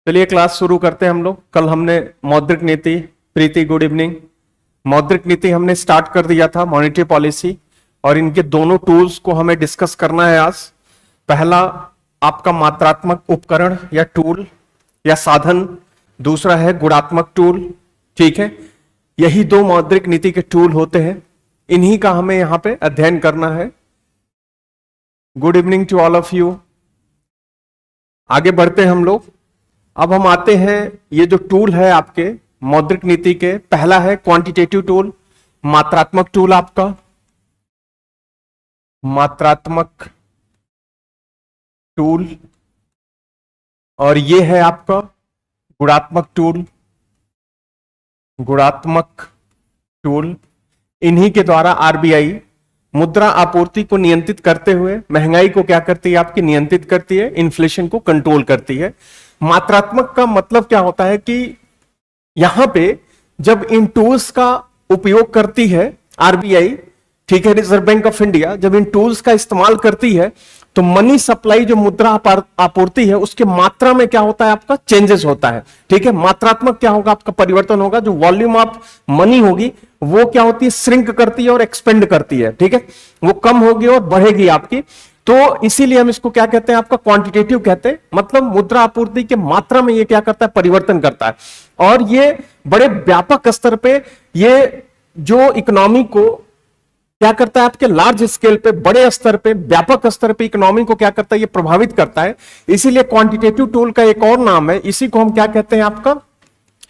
चलिए क्लास शुरू करते हैं हम लोग। कल हमने मौद्रिक नीति, प्रीति गुड इवनिंग, मौद्रिक नीति हमने स्टार्ट कर दिया था, मॉनेटरी पॉलिसी, और इनके दोनों टूल्स को हमें डिस्कस करना है आज। पहला आपका मात्रात्मक उपकरण या टूल या साधन, दूसरा है गुणात्मक टूल। ठीक है, यही दो मौद्रिक नीति के टूल होते हैं, इन्हीं का हमें यहां पे अध्ययन करना है। Good evening to all of you. आगे बढ़ते हैं हम लोग। अब हम आते हैं, ये जो टूल है आपके मौद्रिक नीति के, पहला है क्वांटिटेटिव टूल, मात्रात्मक टूल, आपका मात्रात्मक टूल, और ये है आपका गुणात्मक टूल, गुणात्मक टूल। इन्हीं के द्वारा आरबीआई मुद्रा आपूर्ति को नियंत्रित करते हुए महंगाई को क्या करती है, आपकी नियंत्रित करती है, इन्फ्लेशन को कंट्रोल करती है। मात्रात्मक का मतलब क्या होता है कि यहां पे जब इन टूल्स का उपयोग करती है आरबीआई, ठीक है, रिजर्व बैंक ऑफ इंडिया जब इन टूल्स का इस्तेमाल करती है तो मनी सप्लाई, जो मुद्रा आपूर्ति है, उसके मात्रा में क्या होता है, आपका चेंजेस होता है। ठीक है, मात्रात्मक क्या होगा, आपका परिवर्तन होगा। जो वॉल्यूम ऑफ मनी होगी वो क्या होती है, श्रिंक करती है और एक्सपेंड करती है। ठीक है, वो कम होगी और बढ़ेगी आपकी। तो इसीलिए हम इसको क्या कहते हैं, आपका क्वांटिटेटिव कहते हैं। मतलब मुद्रा आपूर्ति के मात्रा में ये क्या करता है, परिवर्तन करता है। और ये बड़े व्यापक स्तर पे ये जो इकोनॉमी को क्या करता है, आपके लार्ज स्केल पे, बड़े स्तर पे, व्यापक स्तर पे इकोनॉमी को क्या करता है, ये प्रभावित करता है। इसीलिए क्वांटिटेटिव टूल का एक और नाम है, इसी को हम क्या कहते हैं, आपका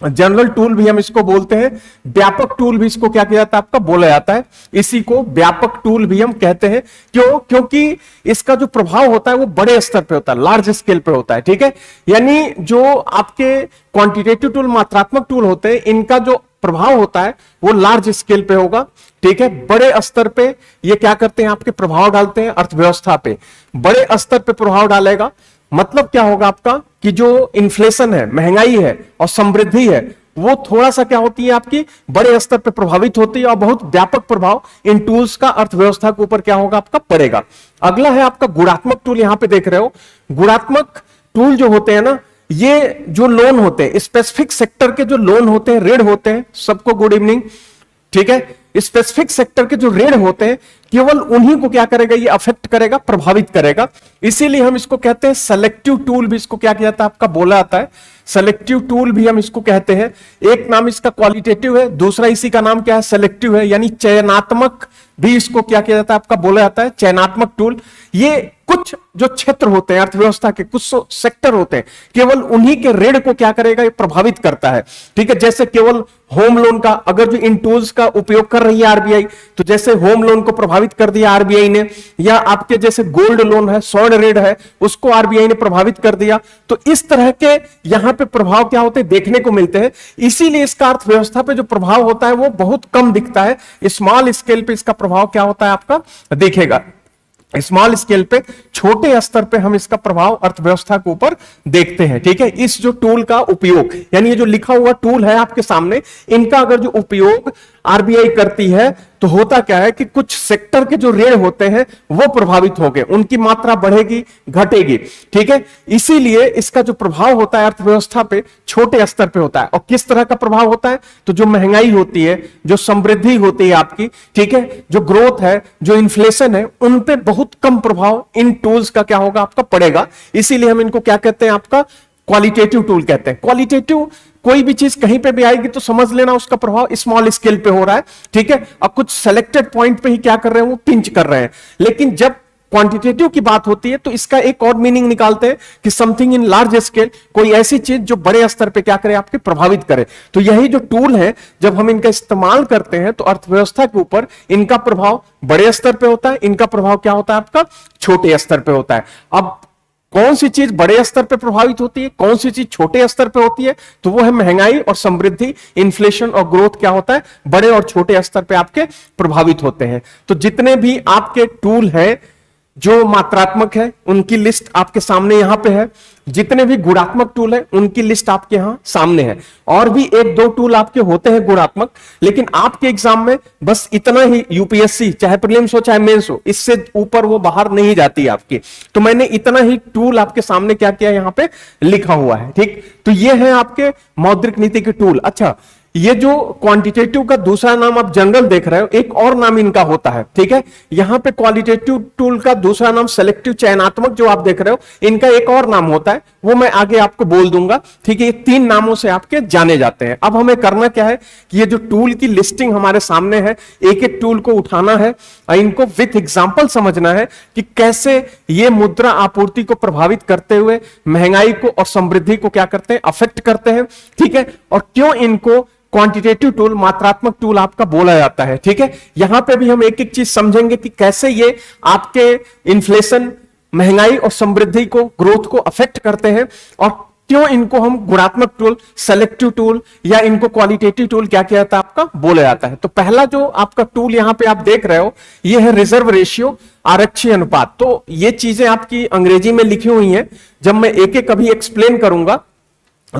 जनरल टूल भी हम इसको बोलते हैं, व्यापक टूल भी इसको क्या किया जाता है, आपका बोला जाता है। इसी को व्यापक टूल भी हम कहते हैं। क्यों? क्योंकि इसका जो प्रभाव होता है वो बड़े स्तर पे होता है, लार्ज स्केल पे होता है। ठीक है, यानी जो आपके क्वांटिटेटिव टूल, मात्रात्मक टूल होते हैं, इनका जो प्रभाव होता है वो लार्ज स्केल पे होगा। ठीक है, बड़े स्तर पे ये क्या करते हैं, आपके प्रभाव डालते हैं अर्थव्यवस्था पे, बड़े स्तर पे प्रभाव डालेगा। मतलब क्या होगा आपका कि जो इन्फ्लेशन है, महंगाई है और समृद्धि है, वो थोड़ा सा क्या होती है, आपकी बड़े स्तर पे प्रभावित होती है और बहुत व्यापक प्रभाव इन टूल्स का अर्थव्यवस्था के ऊपर क्या होगा, आपका पड़ेगा। अगला है आपका गुणात्मक टूल, यहां पे देख रहे हो। गुणात्मक टूल जो होते हैं ना, ये जो लोन होते हैं, स्पेसिफिक सेक्टर के जो लोन होते हैं, ऋण होते हैं, सबको गुड इवनिंग। ठीक है, स्पेसिफिक सेक्टर के जो ऋण होते हैं, केवल उन्हीं को क्या करेगा, ये अफेक्ट करेगा, प्रभावित करेगा। इसीलिए हम इसको कहते हैं सेलेक्टिव टूल भी इसको क्या किया जाता है, आपका बोला जाता है। सेलेक्टिव टूल भी हम इसको कहते हैं। एक नाम इसका क्वालिटेटिव है, दूसरा इसी का नाम क्या है, सेलेक्टिव है, यानी चयनात्मक भी इसको क्या किया जाता है, आपका बोला जाता है, चयनात्मक टूल। ये कुछ जो क्षेत्र होते हैं अर्थव्यवस्था के, कुछ सेक्टर होते हैं, केवल उन्हीं के ऋण को क्या करेगा, ये प्रभावित करता है। ठीक है, जैसे केवल होम लोन का, अगर जो इन टूल्स का उपयोग कर रही है आरबीआई, तो जैसे होम लोन को प्रभावित कर दिया आरबीआई ने, या आपके जैसे गोल्ड लोन है, स्वर्ण ऋण है, उसको आरबीआई ने प्रभावित कर दिया। तो इस तरह के यहां पे प्रभाव क्या होते हैं, देखने को मिलते हैं। इसीलिए इसका अर्थव्यवस्था पे जो प्रभाव होता है वो बहुत कम दिखता है। स्मॉल स्केल पे इसका प्रभाव क्या होता है, आपका दिखेगा। स्मॉल स्केल पे, छोटे स्तर पे हम इसका प्रभाव अर्थव्यवस्था के ऊपर देखते हैं। ठीक है, इस जो टूल का उपयोग, यानी ये जो लिखा हुआ टूल है आपके सामने, इनका अगर जो उपयोग आरबीआई करती है तो होता क्या है कि कुछ सेक्टर के जो ऋण होते हैं वो प्रभावित हो गए, उनकी मात्रा बढ़ेगी, घटेगी। ठीक है, इसीलिए इसका जो प्रभाव होता है अर्थव्यवस्था पे छोटे स्तर पे होता है। और किस तरह का प्रभाव होता है, तो जो महंगाई होती है, जो समृद्धि होती है आपकी, ठीक है, जो ग्रोथ है, जो इन्फ्लेशन है, उन पे बहुत कम प्रभाव इन टूल्स का क्या होगा, आपका पड़ेगा। इसीलिए हम इनको क्या कहते हैं, आपका क्वालिटेटिव टूल कहते हैं। क्वालिटेटिव, कोई भी चीज कहीं पे भी आएगी तो समझ लेना उसका प्रभाव स्मॉल स्केल पे हो रहा है। ठीक है, अब कुछ सेलेक्टेड पॉइंट पे ही क्या कर रहे हैं, वो पिंच कर रहे हैं। लेकिन जब क्वांटिटेटिव की बात होती है तो इसका एक और मीनिंग निकालते हैं कि समथिंग इन लार्ज स्केल, कोई ऐसी चीज जो बड़े स्तर पे क्या करे, आपके प्रभावित करे। तो यही जो टूल है, जब हम इनका इस्तेमाल करते हैं तो अर्थव्यवस्था के ऊपर इनका प्रभाव बड़े स्तर पे होता है, इनका प्रभाव क्या होता है, आपका छोटे स्तर पे होता है। अब कौन सी चीज बड़े स्तर पे प्रभावित होती है, कौन सी चीज छोटे स्तर पे होती है, तो वो है महंगाई और समृद्धि, इन्फ्लेशन और ग्रोथ क्या होता है, बड़े और छोटे स्तर पे आपके प्रभावित होते हैं। तो जितने भी आपके टूल हैं जो मात्रात्मक है उनकी लिस्ट आपके सामने यहां पे है, जितने भी गुणात्मक टूल है उनकी लिस्ट आपके यहां सामने है। और भी एक दो टूल आपके होते हैं गुणात्मक, लेकिन आपके एग्जाम में बस इतना ही, यूपीएससी चाहे प्रीलिम्स हो चाहे मेंस हो, इससे ऊपर वो बाहर नहीं जाती आपकी। तो मैंने इतना ही टूल आपके सामने क्या किया, यहां पे लिखा हुआ है। ठीक, तो ये है आपके मौद्रिक नीति के टूल। अच्छा, ये जो क्वांटिटेटिव का दूसरा नाम आप जनरल देख रहे हो, एक और नाम इनका होता है। ठीक है, यहां पे क्वालिटेटिव टूल का दूसरा नाम सेलेक्टिव चयनात्मक जो आप देख रहे हो, इनका एक और नाम होता है, वो मैं आगे आपको बोल दूंगा। ठीक है, ये तीन नामों से आपके जाने जाते हैं। अब हमें करना क्या है कि ये जो टूल की लिस्टिंग हमारे सामने है, एक एक टूल को उठाना है और इनको विथ एग्जाम्पल समझना है कि कैसे ये मुद्रा आपूर्ति को प्रभावित करते हुए महंगाई को और समृद्धि को क्या करते हैं, अफेक्ट करते हैं। ठीक है, और क्यों इनको क्वांटिटेटिव टूल, मात्रात्मक टूल आपका बोला जाता है। ठीक है, यहां पे भी हम एक एक चीज समझेंगे कि कैसे ये आपके इन्फ्लेशन, महंगाई और समृद्धि को, ग्रोथ को अफेक्ट करते हैं, और क्यों इनको हम गुणात्मक टूल, सेलेक्टिव टूल या इनको क्वालिटेटिव टूल क्या किया जाता है आपका बोला जाता है। तो पहला जो आपका टूल यहां पे आप देख रहे हो, ये है रिजर्व रेशियो, आरक्षी अनुपात। तो ये चीजें आपकी अंग्रेजी में लिखी हुई हैं, जब मैं एक एक अभी एक्सप्लेन करूंगा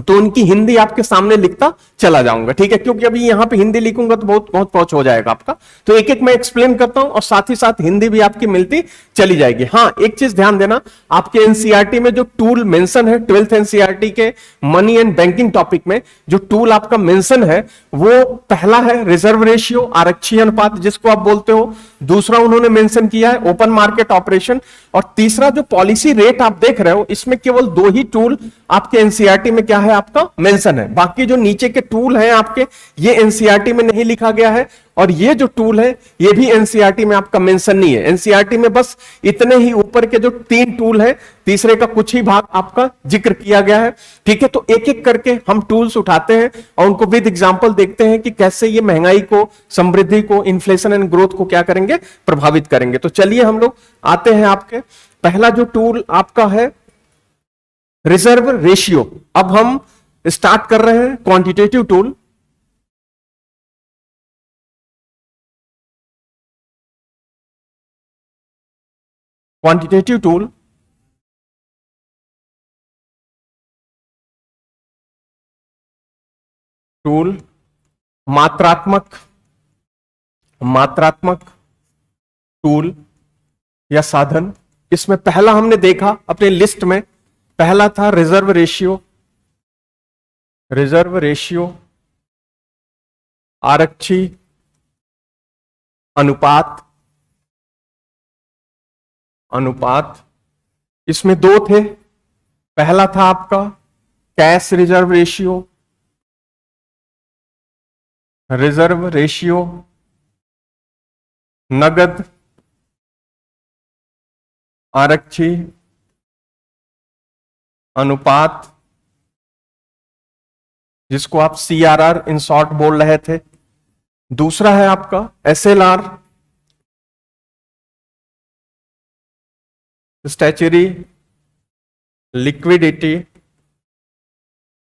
तो उनकी हिंदी आपके सामने लिखता चला जाऊंगा। ठीक है, क्योंकि अभी यहां पे हिंदी लिखूंगा तो बहुत बहुत पहुंच हो जाएगा आपका। तो एक एक मैं एक्सप्लेन करता हूं और साथ ही साथ हिंदी भी आपकी मिलती चली जाएगी। हां, एक चीज ध्यान देना, आपके एनसीईआरटी में जो टूल मेंशन है, 12th एनसीईआरटी के मनी एंड बैंकिंग टॉपिक में जो टूल आपका मेंशन है, वो पहला है रिजर्व रेशियो, आरक्षी अनुपात जिसको आप बोलते हो। दूसरा उन्होंने मेंशन किया है ओपन मार्केट ऑपरेशन, और तीसरा जो पॉलिसी रेट आप देख रहे हो, इसमें केवल दो ही टूल आपके एनसीईआरटी में क्या है आपका मेंशन है। बाकी जो नीचे के टूल हैं आपके, ये एनसीईआरटी में नहीं लिखा गया है, और ये जो टूल है ये भी एनसीईआरटी में आपका मेंशन नहीं है। एनसीईआरटी में बस इतने ही ऊपर के जो तीन टूल हैं, तीसरे का कुछ ही भाग आपका जिक्र किया गया है। ठीक है, तो एक एक करके हम टूल्स उठाते हैं और उनको विद एग्जांपल देखते हैं कि कैसे ये महंगाई को, समृद्धि को, इन्फ्लेशन एंड ग्रोथ को क्या करेंगे, प्रभावित करेंगे। तो चलिए हम लोग आते हैं आपके, पहला जो टूल आपका है रिजर्व रेशियो। अब हम स्टार्ट कर रहे हैं क्वांटिटेटिव टूल। क्वांटिटेटिव टूल मात्रात्मक टूल या साधन। इसमें पहला हमने देखा अपने लिस्ट में, पहला था रिजर्व रेशियो, आरक्षी अनुपात। इसमें दो थे, पहला था आपका कैश रिजर्व रेशियो, नगद आरक्षी अनुपात, जिसको आप सीआरआर इन शॉर्ट बोल रहे थे। दूसरा है आपका एसएलआर, स्टैच्यूटरी लिक्विडिटी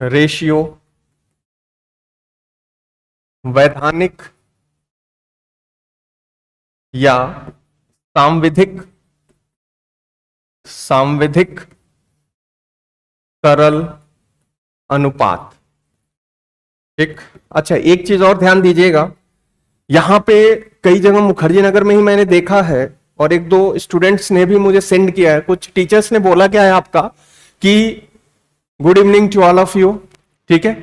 रेशियो, वैधानिक या सांविधिक तरल अनुपात। ठीक, अच्छा एक चीज और ध्यान दीजिएगा, यहां पे कई जगह मुखर्जी नगर में ही मैंने देखा है, और एक दो स्टूडेंट्स ने भी मुझे सेंड किया है, कुछ टीचर्स ने बोला क्या है आपका कि good evening to all of you. ठीक है,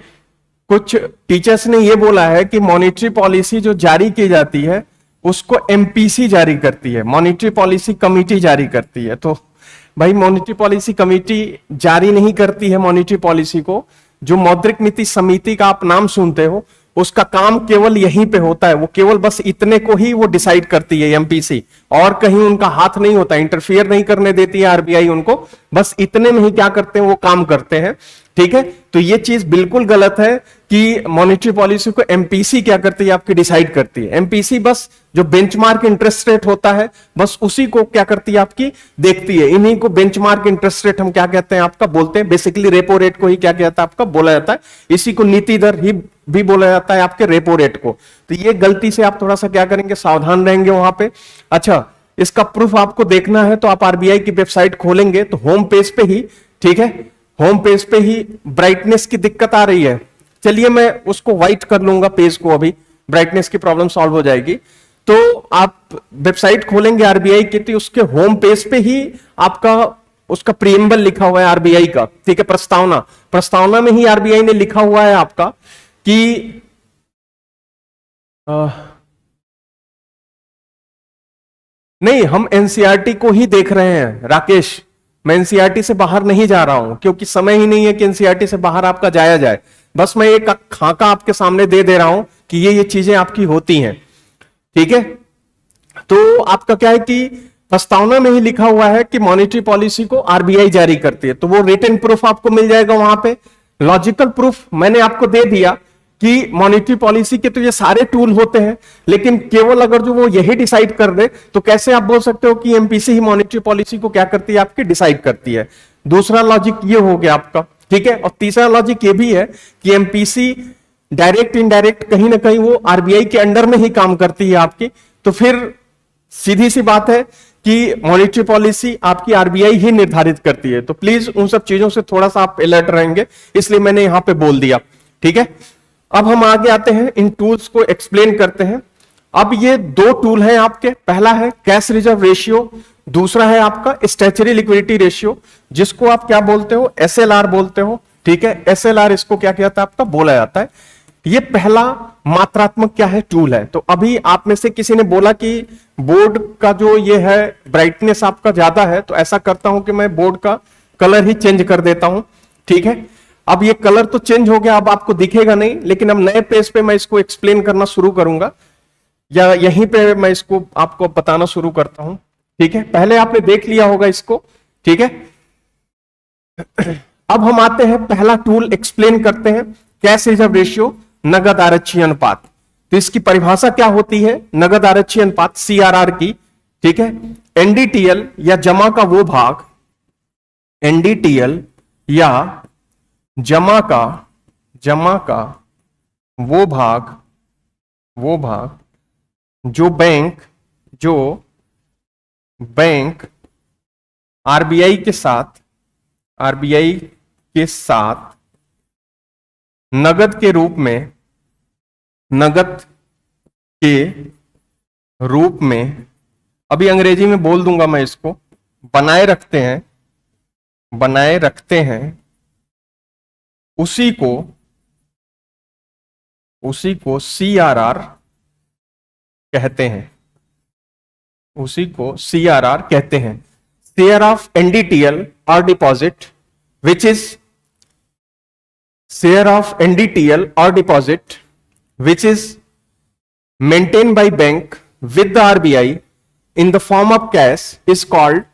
कुछ टीचर्स ने यह बोला है कि मॉनेटरी पॉलिसी जो जारी की जाती है उसको एमपीसी जारी करती है, मॉनेटरी पॉलिसी कमेटी जारी करती है। तो भाई मॉनेटरी पॉलिसी कमेटी जारी नहीं करती है मॉनेटरी पॉलिसी को, जो मौद्रिक नीति समिति का आप नाम सुनते हो उसका काम केवल यहीं पे होता है, वो केवल बस इतने को ही वो डिसाइड करती है एमपीसी, और कहीं उनका हाथ नहीं होता, इंटरफियर नहीं करने देती है आरबीआई उनको, बस इतने में ही क्या करते हैं वो काम करते हैं। ठीक है, तो ये चीज बिल्कुल गलत है कि मॉनेटरी पॉलिसी को एमपीसी क्या करती है आपकी डिसाइड करती है। एमपीसी बस जो बेंचमार्क इंटरेस्ट रेट होता है बस उसी को क्या करती है आपकी देखती है, इन्हीं को बेंचमार्क इंटरेस्ट रेट हम क्या कहते हैं आपका बोलते हैं, बेसिकली रेपो रेट को ही क्या कहता है आपका बोला जाता है, इसी को नीति दर ही भी बोला जाता है आपके रेपो रेट को। तो ये गलती से आप थोड़ा सा क्या करेंगे, सावधान रहेंगे वहां पे। अच्छा, इसका प्रूफ आपको देखना है तो आप आरबीआई की वेबसाइट खोलेंगे तो होम पेज पे ही, ठीक है, होम पेज पे ही ब्राइटनेस की दिक्कत आ रही है। चलिए मैं उसको व्हाइट कर लूंगा पेज को, अभी ब्राइटनेस की प्रॉब्लम सॉल्व हो जाएगी। तो आप वेबसाइट खोलेंगे आरबीआई की तो उसके होम पेज पे ही आपका उसका प्रीएम्बल लिखा हुआ है आरबीआई का, ठीक है, प्रस्तावना, प्रस्तावना में ही आरबीआई ने लिखा हुआ है आपका कि नहीं, हम एनसीईआरटी को ही देख रहे हैं राकेश, मैं एनसीईआरटी से बाहर नहीं जा रहा हूं क्योंकि समय ही नहीं है कि एनसीईआरटी से बाहर आपका जाया जाए। बस मैं एक खाका आपके सामने दे रहा हूं कि ये चीजें आपकी होती हैं, ठीक है। तो आपका क्या है कि प्रस्तावना में ही लिखा हुआ है कि मॉनेटरी पॉलिसी को आरबीआई जारी करती है, तो वो रिटन प्रूफ आपको मिल जाएगा वहां पे। लॉजिकल प्रूफ मैंने आपको दे दिया कि मॉनेटरी पॉलिसी के तो ये सारे टूल होते हैं, लेकिन केवल अगर जो वो यही डिसाइड कर दे तो कैसे आप बोल सकते हो कि एमपीसी ही मॉनेटरी पॉलिसी को क्या करती है, आपकी डिसाइड करती है। दूसरा लॉजिक ये हो गया आपका, ठीक है। और तीसरा लॉजिक ये भी है कि एमपीसी डायरेक्ट इनडायरेक्ट कहीं ना कहीं वो आरबीआई के अंडर में ही काम करती है आपकी, तो फिर सीधी सी बात है कि मॉनेटरी पॉलिसी आपकी आरबीआई ही निर्धारित करती है। तो प्लीज उन सब चीजों से थोड़ा सा आप अलर्ट रहेंगे, इसलिए मैंने यहां पे बोल दिया, ठीक है। अब हम आगे आते हैं, इन टूल्स को एक्सप्लेन करते हैं। अब ये दो टूल हैं आपके, पहला है कैश रिजर्व रेशियो, दूसरा है आपका स्टैच्यूटरी लिक्विडिटी रेशियो, जिसको आप क्या बोलते हो, एसएलआर बोलते हो, ठीक है। एसएलआर इसको क्या कहता है आपका, बोला जाता है। ये पहला मात्रात्मक क्या है, टूल है। तो अभी आप में से किसी ने बोला कि बोर्ड का जो ये है ब्राइटनेस आपका ज्यादा है, तो ऐसा करता हूं कि मैं बोर्ड का कलर ही चेंज कर देता हूं, ठीक है। अब ये कलर तो चेंज हो गया, अब आपको दिखेगा नहीं, लेकिन अब नए पेज पे मैं इसको एक्सप्लेन करना शुरू करूंगा, या यहीं पे मैं इसको आपको बताना शुरू करता हूं, ठीक है। पहले आपने देख लिया होगा इसको, ठीक है। अब हम आते हैं, पहला टूल एक्सप्लेन करते हैं, कैश रिजर्व रेशियो, नगद आरक्षी अनुपात। तो इसकी परिभाषा क्या होती है, नगद आरक्षी अनुपात, सीआरआर की, ठीक है। एनडीटीएल या जमा का वो भाग, एनडीटीएल या जमा का वो भाग जो बैंक आरबीआई के साथ नगद के रूप में, अभी अंग्रेजी में बोल दूंगा मैं इसको, बनाए रखते हैं, उसी को सीआरआर कहते हैं, शेयर ऑफ एनडीटीएल और deposit which is share of NDTL or deposit which is maintained by bank with the RBI in the form of cash is called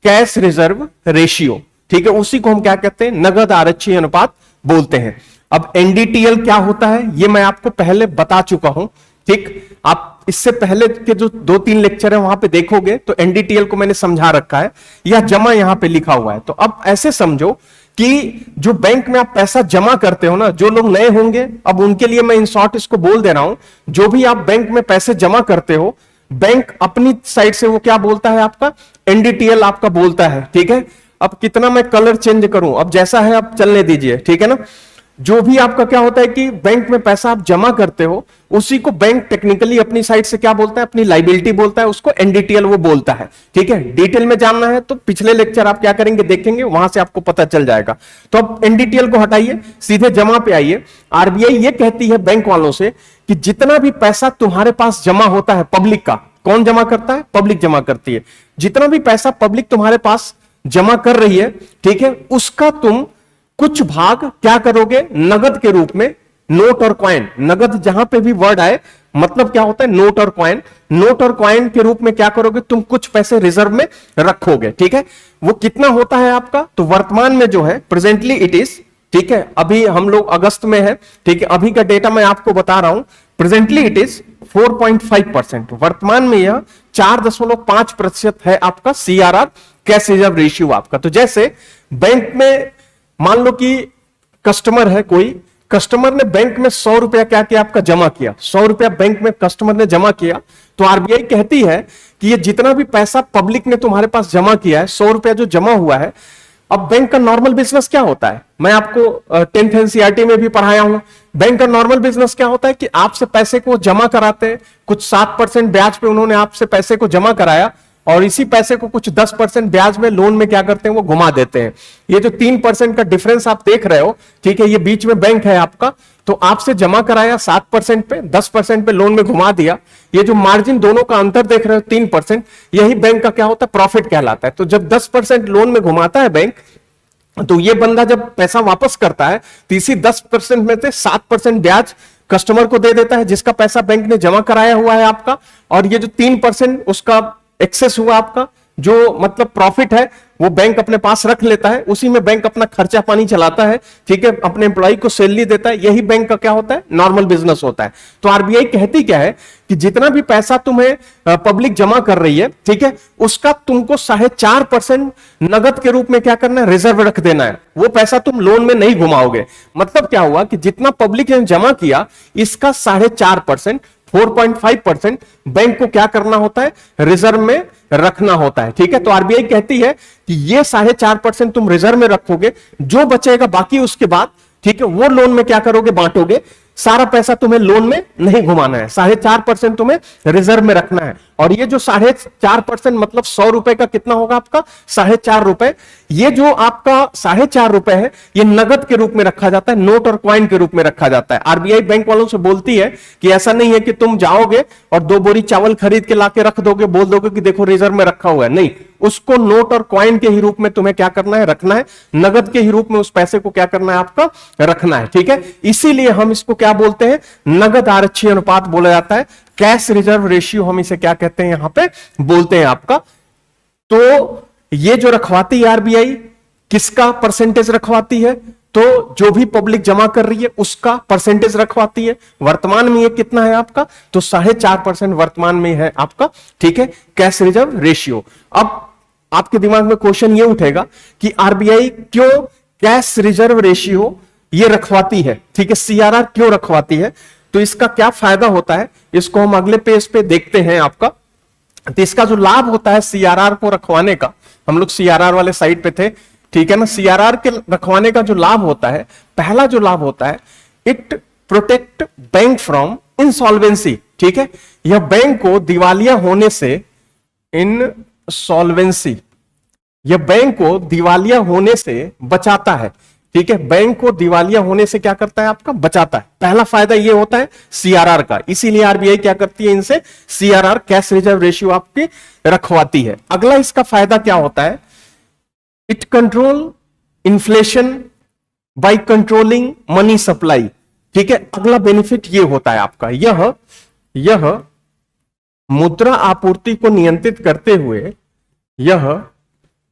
cash reserve ratio, ठीक है। उसी को हम क्या कहते हैं, नगद आरक्षी अनुपात बोलते हैं। अब NDTL क्या होता है ये मैं आपको पहले बता चुका हूं, ठीक। आप इससे पहले के जो 2-3 लेक्चर है वहां पे देखोगे तो NDTL को मैंने समझा रखा है, या जमा यहां पे लिखा हुआ है। तो अब ऐसे समझो कि जो बैंक में आप पैसा जमा करते हो ना, जो लोग नए होंगे अब उनके लिए मैं इन शॉर्ट इसको बोल दे रहा हूं, जो भी आप बैंक में पैसे जमा करते हो, बैंक अपनी साइड से वो क्या बोलता है, आपका एनडीटीएल आपका बोलता है, ठीक है। अब कितना मैं कलर चेंज करूं, अब जैसा है आप चलने दीजिए, ठीक है ना। जो भी आपका क्या होता है कि बैंक में पैसा आप जमा करते हो, उसी को बैंक टेक्निकली अपनी साइड से क्या बोलता है, अपनी लाइबिलिटी बोलता है, उसको एनडीटीएल वो बोलता है, ठीक है। डिटेल में जानना है तो पिछले लेक्चर आप क्या करेंगे, देखेंगे, वहां से आपको पता चल जाएगा। तो अब एनडीटीएल को हटाइए, सीधे जमा पे आइए। आरबीआई ये कहती है बैंक वालों से कि जितना भी पैसा तुम्हारे पास जमा होता है पब्लिक का, कौन जमा करता है, पब्लिक जमा करती है, जितना भी पैसा पब्लिक तुम्हारे पास जमा कर रही है, ठीक है, उसका तुम कुछ भाग क्या करोगे, नगद के रूप में, नोट और कॉइन, नगद जहां पे भी वर्ड आए मतलब क्या होता है, नोट और कॉइन, नोट और कॉइन के रूप में क्या करोगे, तुम कुछ पैसे रिजर्व में रखोगे, ठीक है। वो कितना होता है आपका, तो वर्तमान में जो है प्रेजेंटली इट इज, ठीक है, अभी हम लोग अगस्त में है, ठीक है, अभी का डेटा मैं आपको बता रहा हूं, प्रेजेंटली इट इज 4.5%, वर्तमान में यह 4.5% है आपका सीआरआर, कैश रिजर्व रेशियो आपका। तो जैसे बैंक में मान लो कि कस्टमर है कोई, कस्टमर ने बैंक में 100 रुपया क्या किया, आपका जमा किया, 100 रुपया बैंक में कस्टमर ने जमा किया, तो आरबीआई कहती है कि ये जितना भी पैसा पब्लिक ने तुम्हारे पास जमा किया है, 100 रुपया जो जमा हुआ है, अब बैंक का नॉर्मल बिजनेस क्या होता है, मैं आपको 10th एनसीईआरटी में भी पढ़ाया हूं। बैंक का नॉर्मल बिजनेस क्या होता है कि आपसे पैसे को जमा कराते हैं, कुछ 7% ब्याज पे उन्होंने आपसे पैसे को जमा कराया, और इसी पैसे को कुछ 10% ब्याज में लोन में क्या करते हैं, वो घुमा देते हैं। ये जो 3% का डिफरेंस आप देख रहे हो, ठीक है, ये बीच में बैंक है आपका, तो आपसे जमा कराया 7% पे, 10% पे लोन में घुमा दिया, ये जो मार्जिन दोनों का अंतर देख रहे हो 3%, यही बैंक का क्या होता है, प्रॉफिट कहलाता है। तो जब 10% लोन में घुमाता है बैंक, तो ये बंदा जब पैसा वापस करता है तो इसी 10% में से 7% ब्याज कस्टमर को दे देता है, जिसका पैसा बैंक ने जमा कराया हुआ है आपका, और ये जो 3% उसका एक्सेस हुआ आपका, जो मतलब प्रॉफिट है, वो बैंक अपने पास रख लेता है, उसी में बैंक अपना खर्चा पानी चलाता है, ठीक है, अपने एम्प्लॉय को सैलरी देता है, यही बैंक का क्या होता है, नॉर्मल बिजनेस होता है। तो आरबीआई कहती क्या है कि जितना भी पैसा तुम्हें पब्लिक जमा कर रही है, ठीक है, उसका तुमको 4.5% नगद के रूप में क्या करना है, रिजर्व रख देना है, वो पैसा तुम लोन में नहीं घुमाओगे। मतलब क्या हुआ कि जितना पब्लिक ने जमा किया, इसका 4.5%, 4.5% बैंक को क्या करना होता है, रिजर्व में रखना होता है, ठीक है। तो आरबीआई कहती है कि ये 4.5% तुम रिजर्व में रखोगे, जो बचेगा बाकी उसके बाद, ठीक है, वो लोन में क्या करोगे, बांटोगे, सारा पैसा तुम्हें लोन में नहीं घुमाना है, 4.5% तुम्हें रिजर्व में रखना है। और ये जो 4.5% मतलब 100 रुपए का कितना होगा आपका, 4.5 रुपए। ये जो आपका 4.5 रुपए है, ये नगद के रूप में रखा जाता है, नोट और कॉइन के रूप में रखा जाता है। आरबीआई बैंक वालों से बोलती है कि ऐसा नहीं है कि तुम जाओगे और 2 बोरी चावल खरीद के लाके रख दोगे, बोल दोगे कि देखो रिजर्व में रखा हुआ है, नहीं, उसको नोट और कॉइन के ही रूप में तुम्हें क्या करना है, रखना है, नगद के ही रूप में उस पैसे को क्या करना है, आपका रखना है, ठीक है। इसीलिए हम इसको क्या बोलते हैं, नगद आरक्षी अनुपात बोला जाता है, कैश रिजर्व रेशियो हम इसे क्या कहते हैं, यहां पे बोलते हैं आपका। तो ये जो रखवाती है आरबीआई, किसका परसेंटेज रखवाती है, तो जो भी पब्लिक जमा कर रही है उसका परसेंटेज रखवाती है। वर्तमान में ये कितना है आपका, तो 4.5% वर्तमान में है आपका, ठीक है, कैश रिजर्व रेशियो। अब आपके दिमाग में क्वेश्चन ये उठेगा कि आरबीआई क्यों कैश रिजर्व रेशियो ये रखवाती है, ठीक है, सीआरआर क्यों रखवाती है, तो इसका क्या फायदा होता है, इसको हम अगले पेज पे देखते हैं आपका। तो इसका जो लाभ होता है सीआरआर को रखवाने का, हम लोग सीआरआर वाले साइड पे थे, ठीक है ना। सीआरआर के रखवाने का जो लाभ होता है, पहला जो लाभ होता है, it protect bank from insolvency, ठीक है, यह बैंक को दिवालिया होने से, इनसॉल्वेंसी, यह बैंक को दिवालिया होने से बचाता है, ठीक है, बैंक को दिवालिया होने से क्या करता है, आपका बचाता है। पहला फायदा ये होता है सीआरआर का, इसीलिए आरबीआई क्या करती है, इनसे सीआरआर कैश रिजर्व रेशियो आपकी रखवाती है। अगला इसका फायदा क्या होता है, it control inflation by controlling money supply, ठीक है। अगला बेनिफिट ये होता है आपका, यह मुद्रा आपूर्ति को नियंत्रित करते हुए, यह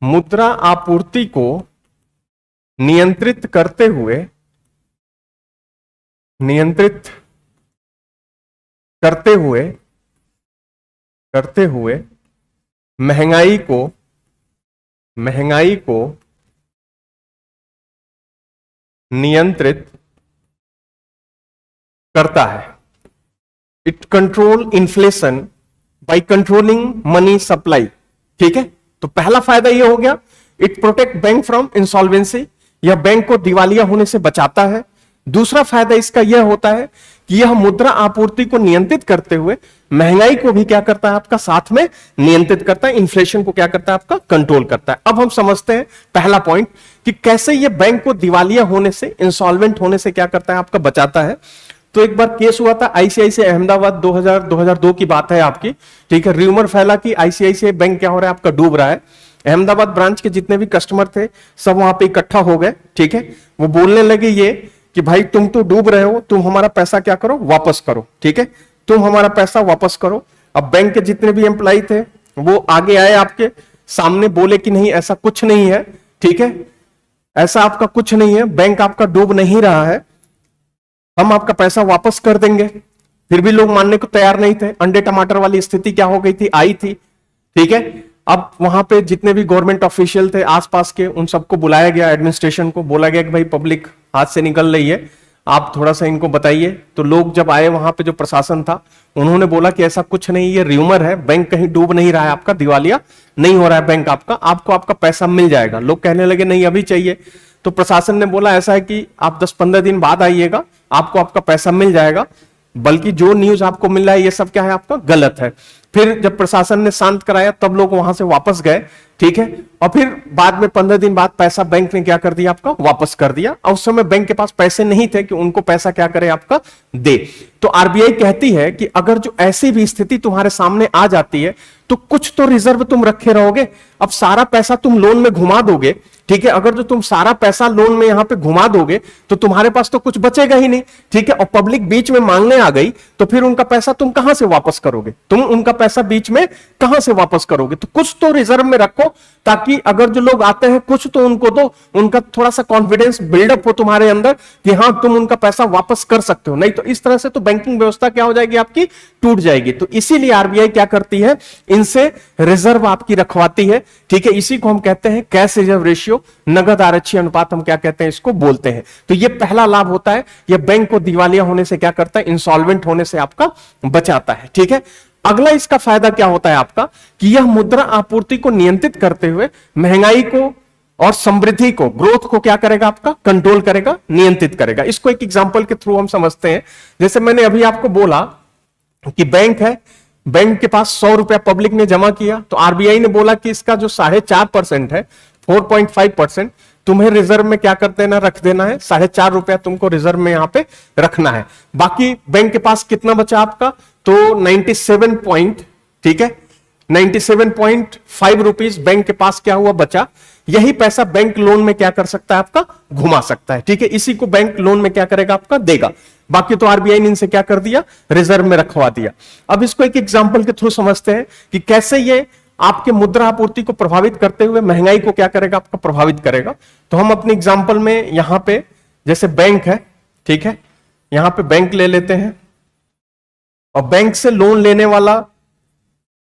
मुद्रा आपूर्ति को नियंत्रित करते हुए महंगाई को नियंत्रित करता है। It control inflation by controlling money supply, ठीक है। तो पहला फायदा यह हो गया, it protect bank from insolvency, यह बैंक को दिवालिया होने से बचाता है। दूसरा फायदा इसका यह होता है कि यह मुद्रा आपूर्ति को नियंत्रित करते हुए महंगाई को भी क्या करता है, आपका साथ में नियंत्रित करता है, इन्फ्लेशन को क्या करता है, आपका कंट्रोल करता है। अब हम समझते हैं पहला पॉइंट कि कैसे यह बैंक को दिवालिया होने से, इंसॉल्वेंट होने से क्या करता है, आपका बचाता है। तो एक बार केस हुआ था आईसीआईसीआई अहमदाबाद, 2002 की बात है आपकी, ठीक है। रूमर फैला कि आईसीआईसीआई बैंक क्या हो रहा है, आपका डूब रहा है। अहमदाबाद ब्रांच के जितने भी कस्टमर थे सब वहां पे इकट्ठा हो गए, ठीक है। वो बोलने लगे ये कि भाई तुम तो डूब रहे हो, तुम हमारा पैसा क्या करो, वापस करो, ठीक है, तुम हमारा पैसा वापस करो। अब बैंक के जितने भी एम्प्लॉय थे वो आगे आए आपके सामने, बोले कि नहीं ऐसा कुछ नहीं है, ठीक है, ऐसा आपका कुछ नहीं है, बैंक आपका डूब नहीं रहा है, हम आपका पैसा वापस कर देंगे। फिर भी लोग मानने को तैयार नहीं थे। अंडे टमाटर वाली स्थिति क्या हो गई थी, आई थी, ठीक है। अब वहां पे जितने भी गवर्नमेंट ऑफिशियल थे आसपास के, उन सबको बुलाया गया, एडमिनिस्ट्रेशन को बोला गया कि भाई पब्लिक हाथ से निकल रही है, आप थोड़ा सा इनको बताइए। तो लोग जब आए वहां पे जो प्रशासन था उन्होंने बोला कि ऐसा कुछ नहीं, ये र्यूमर है, बैंक कहीं डूब नहीं रहा है, आपका दिवालिया नहीं हो रहा है बैंक आपका, आपको आपका पैसा मिल जाएगा। लोग कहने लगे नहीं अभी चाहिए। तो प्रशासन ने बोला ऐसा है कि आप 10-15 दिन बाद आइएगा, आपको आपका पैसा मिल जाएगा, बल्कि जो न्यूज आपको मिल रहा है ये सब क्या है आपका गलत है। फिर जब प्रशासन ने शांत कराया तब लोग वहां से वापस गए, ठीक है। और फिर बाद में 15 दिन बाद पैसा बैंक ने क्या कर दिया आपका वापस कर दिया। और उस समय बैंक के पास पैसे नहीं थे कि उनको पैसा क्या करे आपका दे। तो आरबीआई कहती है कि अगर जो ऐसी भी स्थिति तुम्हारे सामने आ जाती है तो कुछ तो रिजर्व तुम रखे रहोगे। अब सारा पैसा तुम लोन में घुमा दोगे, ठीक है, अगर जो तुम सारा पैसा लोन में यहां पे घुमा दोगे तो तुम्हारे पास तो कुछ बचेगा ही नहीं, ठीक है। और पब्लिक बीच में मांगने आ गई तो फिर उनका पैसा तुम कहां से वापस करोगे, तुम उनका पैसा बीच में कहां से वापस करोगे। तो कुछ तो रिजर्व में रखो ताकि अगर जो लोग आते हैं कुछ तो उनको दो, उनका थोड़ा सा कॉन्फिडेंस बिल्डअप हो तुम्हारे अंदर कि हां तुम उनका पैसा वापस कर सकते हो। नहीं तो इस तरह से तो बैंकिंग व्यवस्था क्या हो जाएगी आपकी टूट जाएगी। तो इसीलिए आरबीआई क्या करती है, इनसे रिजर्व आपकी रखवाती है, ठीक है। इसी को हम कहते हैं कैश रिजर्व रेशियो, नगद आरक्षी अनुपात हम क्या कहते हैं इसको बोलते हैं। तो ये पहला लाभ होता है, यह बैंक को दिवालिया होने से क्या करता है, इंसॉल्वेंट होने से आपका बचाता है, ठीक है। अगला इसका फायदा क्या होता है आपका कि यह मुद्रा आपूर्ति को नियंत्रित करते हुए महंगाई को और समृद्धि को, ग्रोथ को क्या करेगा आपका कंट्रोल करेगा, नियंत्रित करेगा। इसको एक एग्जांपल के थ्रू हम समझते हैं। जैसे मैंने अभी आपको बोला कि बैंक है, बैंक के पास 100 रुपया पब्लिक ने जमा किया, तो आरबीआई ने बोला कि इसका जो 4.5% है, 4.5% तुम्हें रिजर्व में क्या कर देना, रख देना है। 4.5 रुपया तुमको रिजर्व में यहां पे रखना है। बाकी बैंक के पास कितना बचा आपका, तो 97 पॉइंट, ठीक है, 97.5 रुपीज बैंक के पास क्या हुआ बचा। यही पैसा बैंक लोन में क्या कर सकता है आपका घुमा सकता है, ठीक है। इसी को बैंक लोन में क्या करेगा आपका देगा। बाकी तो आरबीआई ने इनसे क्या कर दिया, रिजर्व में रखवा दिया। अब इसको एक एग्जांपल के थ्रू समझते हैं कि कैसे ये आपके मुद्रा आपूर्ति को प्रभावित करते हुए महंगाई को क्या करेगा आपका प्रभावित करेगा। तो हम अपने एग्जांपल में यहां पे जैसे बैंक है, ठीक है, यहां पे बैंक ले लेते हैं और बैंक से लोन लेने वाला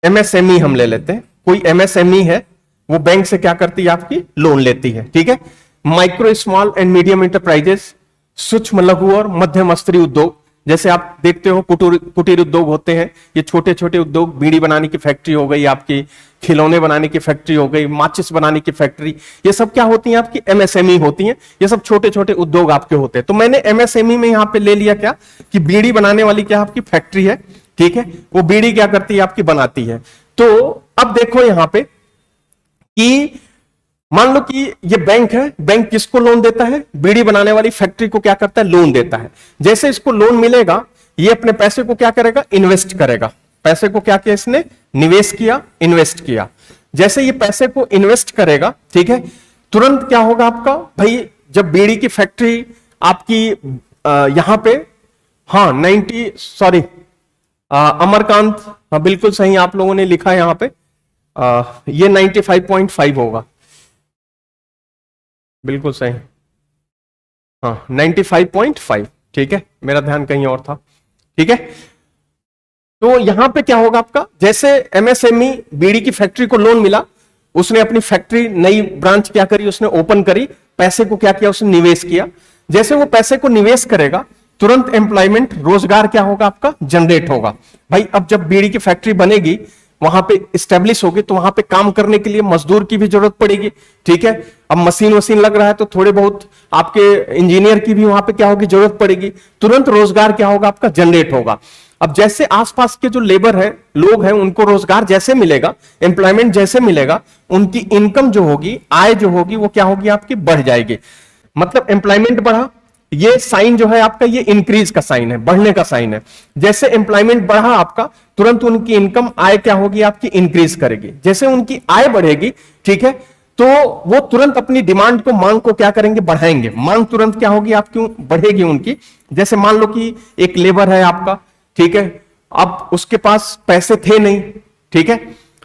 एमएसएमई हम ले लेते हैं। कोई एमएसएमई है वो बैंक से क्या करती है आपकी लोन लेती है, ठीक है। Micro small and medium enterprises, सूक्ष्म लघु और मध्यम स्तरीय उद्योग, जैसे आप देखते हो कुटीर उद्योग होते हैं, ये छोटे छोटे उद्योग, बीड़ी बनाने की फैक्ट्री हो गई आपकी, खिलौने बनाने की फैक्ट्री हो गई, माचिस बनाने की फैक्ट्री, ये सब क्या होती हैं आपकी एमएसएमई होती हैं। ये सब छोटे छोटे उद्योग आपके होते हैं। तो मैंने एमएसएमई में यहां पे ले लिया क्या कि बीड़ी बनाने वाली क्या आपकी फैक्ट्री है, ठीक है, वो बीड़ी क्या करती है आपकी बनाती है। तो अब देखो यहां पे कि मान लो कि ये बैंक है, बैंक किसको लोन देता है, बीड़ी बनाने वाली फैक्ट्री को क्या करता है लोन देता है। जैसे इसको लोन मिलेगा ये अपने पैसे को क्या करेगा, इन्वेस्ट करेगा। पैसे को क्या किया इसने, निवेश किया, इन्वेस्ट किया। जैसे ये पैसे को इन्वेस्ट करेगा, ठीक है, तुरंत क्या होगा आपका भाई, जब बीड़ी की फैक्ट्री आपकी यहां पे, हाँ 90 सॉरी अमरकांत, हाँ बिल्कुल सही आप लोगों ने लिखा है यहां पे, ये 95.5 होगा, बिल्कुल सही, हाँ 95.5, ठीक है, मेरा ध्यान कहीं और था, ठीक है। तो यहां पे क्या होगा आपका, जैसे एमएसएमई बीड़ी की फैक्ट्री को लोन मिला, उसने अपनी फैक्ट्री नई ब्रांच क्या करी, उसने ओपन करी, पैसे को क्या किया, उसने निवेश किया। जैसे वो पैसे को निवेश करेगा तुरंत एम्प्लॉयमेंट, रोजगार क्या होगा आपका जनरेट होगा। भाई अब जब बीड़ी की फैक्ट्री बनेगी, वहां पे स्टेब्लिश होगी, तो वहां पे काम करने के लिए मजदूर की भी जरूरत पड़ेगी, ठीक है। अब मशीन वशीन लग रहा है तो थोड़े बहुत आपके इंजीनियर की भी वहां पे क्या होगी जरूरत पड़ेगी, तुरंत रोजगार क्या होगा आपका जनरेट होगा। अब जैसे आसपास के जो लेबर है, लोग हैं, उनको रोजगार जैसे मिलेगा, एम्प्लॉयमेंट जैसे मिलेगा, उनकी इनकम जो होगी, आय जो होगी, वो क्या होगी आपकी बढ़ जाएगी। मतलब एम्प्लॉयमेंट बढ़ा, ये साइन जो है आपका, ये इंक्रीज का साइन है, बढ़ने का साइन है। जैसे एम्प्लॉयमेंट बढ़ा आपका, तुरंत उनकी इनकम, आय क्या होगी आपकी इंक्रीज करेगी। जैसे उनकी आय बढ़ेगी, ठीक है, तो वो तुरंत अपनी डिमांड को, मांग को क्या करेंगे, बढ़ाएंगे। मांग तुरंत क्या होगी आपकी, बढ़ेगी उनकी। जैसे मान लो कि एक लेबर है आपका, ठीक है, अब उसके पास पैसे थे नहीं, ठीक है,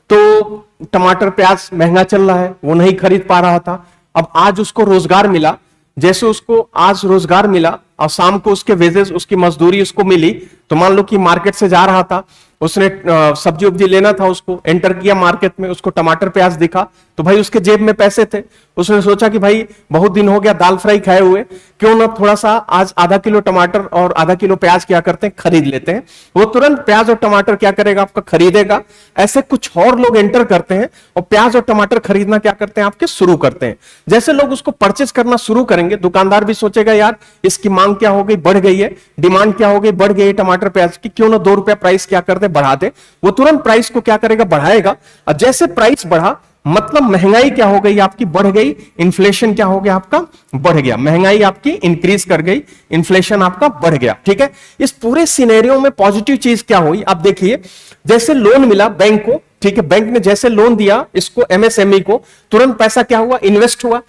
तो टमाटर प्याज महंगा चल रहा है, वो नहीं खरीद पा रहा था। अब आज उसको रोजगार मिला, जैसे उसको आज रोजगार मिला, और शाम को उसके वेजेस, उसकी मजदूरी उसको मिली, तो मान लो कि मार्केट से जा रहा था, उसने सब्जी उब्जी लेना था, उसको एंटर किया मार्केट में, उसको टमाटर प्याज दिखा, तो भाई उसके जेब में पैसे थे, उसने सोचा कि भाई बहुत दिन हो गया दाल फ्राई खाए हुए, क्यों ना थोड़ा सा आज आधा किलो टमाटर और आधा किलो प्याज क्या करते हैं, खरीद लेते हैं। वो तुरंत प्याज और टमाटर क्या करेगा, आपका खरीदेगा। ऐसे कुछ और लोग एंटर करते हैं और प्याज और टमाटर खरीदना क्या करते हैं, आपके शुरू करते हैं। जैसे लोग उसको परचेज करना शुरू करेंगे, दुकानदार भी सोचेगा यार इसकी मांग क्या हो गई, बढ़ गई है, डिमांड क्या हो गई, बढ़ गई है टमाटर प्याज की, क्यों ना 2 रुपया प्राइस क्या कर दे, बढ़ा दे। वो तुरंत प्राइस को क्या करेगा, बढ़ाएगा। और जैसे प्राइस बढ़ा, मतलब महंगाई क्या हो गई, आपकी बढ़ गई, इन्फ्लेशन क्या हो गया, आपका बढ़ गया, महंगाई आपकी इंक्रीज कर गई, इन्फ्लेशन आपका बढ़ गया। ठीक है, इस पूरे सिनेरियो में पॉजिटिव चीज क्या हुई, आप देखिए, जैसे लोन मिला बैंक को, ठीक है, बैंक ने जैसे लोन दिया इसको, एमएसएमई को, तुरंत पैसा क्या हुआ, इन्वेस्ट हुआ,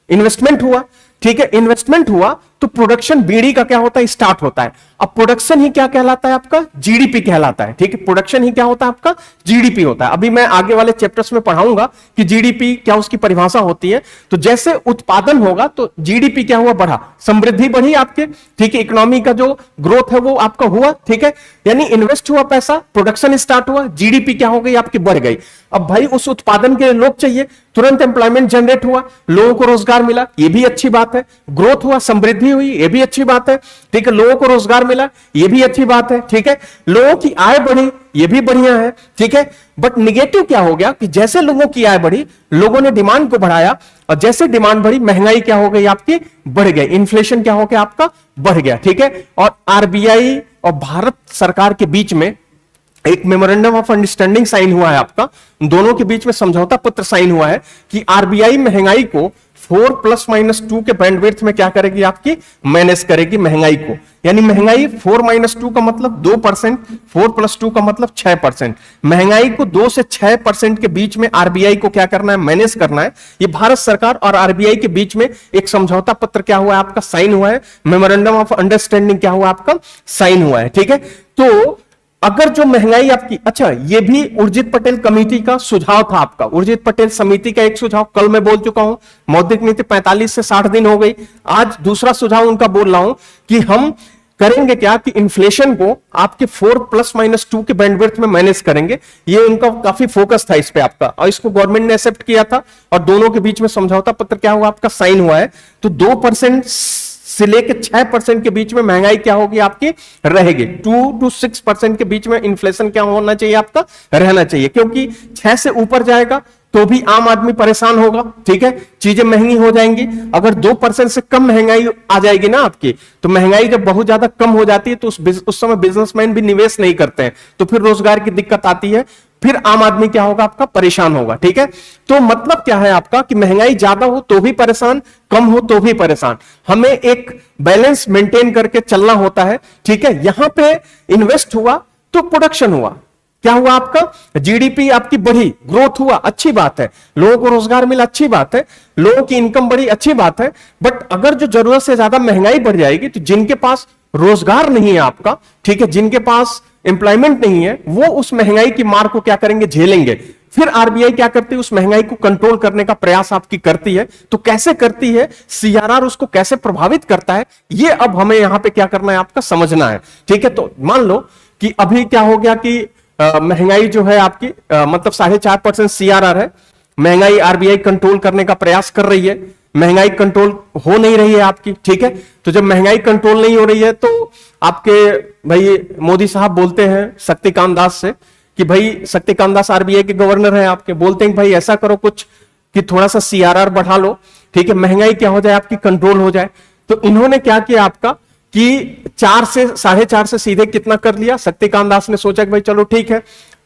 इन्वेस्टमेंट हुआ। ठीक है, इन्वेस्टमेंट हुआ तो प्रोडक्शन बीड़ी का क्या होता है, स्टार्ट होता है। अब प्रोडक्शन ही क्या कहलाता है, आपका जीडीपी कहलाता है। ठीक है, प्रोडक्शन ही क्या होता है, आपका जीडीपी होता है। अभी मैं आगे वाले चैप्टर्स में पढ़ाऊंगा कि जीडीपी क्या, उसकी परिभाषा होती है। तो जैसे उत्पादन होगा तो जीडीपी क्या हुआ, बढ़ा, समृद्धि बढ़ी आपके। ठीक है, इकोनॉमी का जो ग्रोथ है वो आपका हुआ। ठीक है, यानी इन्वेस्ट हुआ पैसा, प्रोडक्शन स्टार्ट हुआ, जीडीपी क्या हो गई, आपकी बढ़ गई। अब भाई उस उत्पादन के लिए लोग चाहिए, तुरंत एम्प्लॉयमेंट जनरेट हुआ, लोगों को रोजगार मिला, ये भी अच्छी बात है। ग्रोथ हुआ, समृद्धि हुई, ये भी अच्छी बात है। ठीक है, लोगों को रोजगार मिला, ये भी अच्छी बात है। ठीक है, लोगों की आय बढ़ी, ये भी बढ़िया है। ठीक है, बट निगेटिव क्या हो गया कि जैसे लोगों की आय बढ़ी, लोगों ने डिमांड को बढ़ाया, और जैसे डिमांड बढ़ी, महंगाई क्या हो गई, आपकी बढ़ गई, इन्फ्लेशन क्या हो गया, आपका बढ़ गया। ठीक है, और आरबीआई और भारत सरकार के बीच में एक मेमोरेंडम ऑफ अंडरस्टैंडिंग साइन हुआ है, आपका दोनों के बीच में समझौता पत्र साइन हुआ है कि आरबीआई महंगाई को 4+-2 के बैंडविड्थ में क्या करेगी, आपकी मैनेज करेगी महंगाई को। यानी महंगाई 4-2 का मतलब 2%, 4+2 का मतलब 6%। महंगाई को 2 से 6% के बीच में आरबीआई को क्या करना है, मैनेज करना है। ये भारत सरकार और आरबीआई के बीच में एक समझौता पत्र क्या हुआ है, आपका साइन हुआ है। मेमोरेंडम ऑफ अंडरस्टैंडिंग क्या हुआ, आपका साइन हुआ है। ठीक है, तो अगर जो महंगाई आपकी, अच्छा ये भी उर्जित पटेल कमेटी का सुझाव था, आपका उर्जित पटेल समिति का एक सुझाव कल मैं बोल चुका हूं, मौद्रिक नीति 45 से 60 दिन हो गई। आज दूसरा सुझाव उनका बोल रहा हूं कि हम करेंगे क्या कि इन्फ्लेशन को आपके 4+-2 के बैंडविड्थ में मैनेज करेंगे। ये उनका काफी फोकस था इस पे आपका, और इसको गवर्नमेंट ने एक्सेप्ट किया था, और दोनों के बीच में समझौता पत्र क्या हुआ, आपका साइन हुआ है। तो 2% से लेकर 6% के बीच में महंगाई क्या होगी, आपकी रहेगी। 2 to 6% के बीच में इन्फ्लेशन क्या होना चाहिए, आपका रहना चाहिए, क्योंकि 6 से ऊपर जाएगा तो भी आम आदमी परेशान होगा। ठीक है, चीजें महंगी हो जाएंगी। अगर 2% से कम महंगाई आ जाएगी ना आपकी, तो महंगाई जब बहुत ज्यादा कम हो जाती है तो उस समय बिजनेसमैन भी निवेश नहीं करते हैं, तो फिर रोजगार की दिक्कत आती है, फिर आम आदमी क्या होगा, आपका परेशान होगा। ठीक है, तो मतलब क्या है आपका कि महंगाई ज्यादा हो तो भी परेशान, कम हो तो भी परेशान, हमें एक बैलेंस मेंटेन करके चलना होता है। ठीक है, यहां पे इन्वेस्ट हुआ तो प्रोडक्शन हुआ, क्या हुआ, आपका जीडीपी आपकी बढ़ी, ग्रोथ हुआ, अच्छी बात है, लोगों को रोजगार मिला, अच्छी बात है, लोगों की इनकम बढ़ी, अच्छी बात है। बट अगर जो जरूरत से ज्यादा महंगाई बढ़ जाएगी तो जिनके पास रोजगार नहीं है आपका, ठीक है, जिनके पास एम्प्लॉयमेंट नहीं है, वो उस महंगाई की मार को क्या करेंगे, झेलेंगे। फिर आरबीआई क्या करती है, उस महंगाई को कंट्रोल करने का प्रयास आपकी करती है। तो कैसे करती है, सीआरआर उसको कैसे प्रभावित करता है, ये अब हमें यहां पे क्या करना है, आपका समझना है। ठीक है, तो मान लो कि अभी क्या हो गया कि महंगाई जो है आपकी मतलब 4.5% सीआरआर है, महंगाई आरबीआई कंट्रोल करने का प्रयास कर रही है, महंगाई कंट्रोल हो नहीं रही है आपकी। ठीक है, तो जब महंगाई कंट्रोल नहीं हो रही है तो आपके भाई मोदी साहब बोलते हैं शक्तिकांत दास से कि भाई, शक्तिकांत दास आरबीआई के गवर्नर हैं आपके, बोलते हैं भाई ऐसा करो कुछ कि थोड़ा सा सीआरआर बढ़ा लो, ठीक है, महंगाई क्या हो जाए, आपकी कंट्रोल हो जाए। तो इन्होंने क्या किया आपका कि 4 से 4.5 से सीधे कितना कर लिया, शक्तिकांत दास ने सोचा कि भाई चलो ठीक है,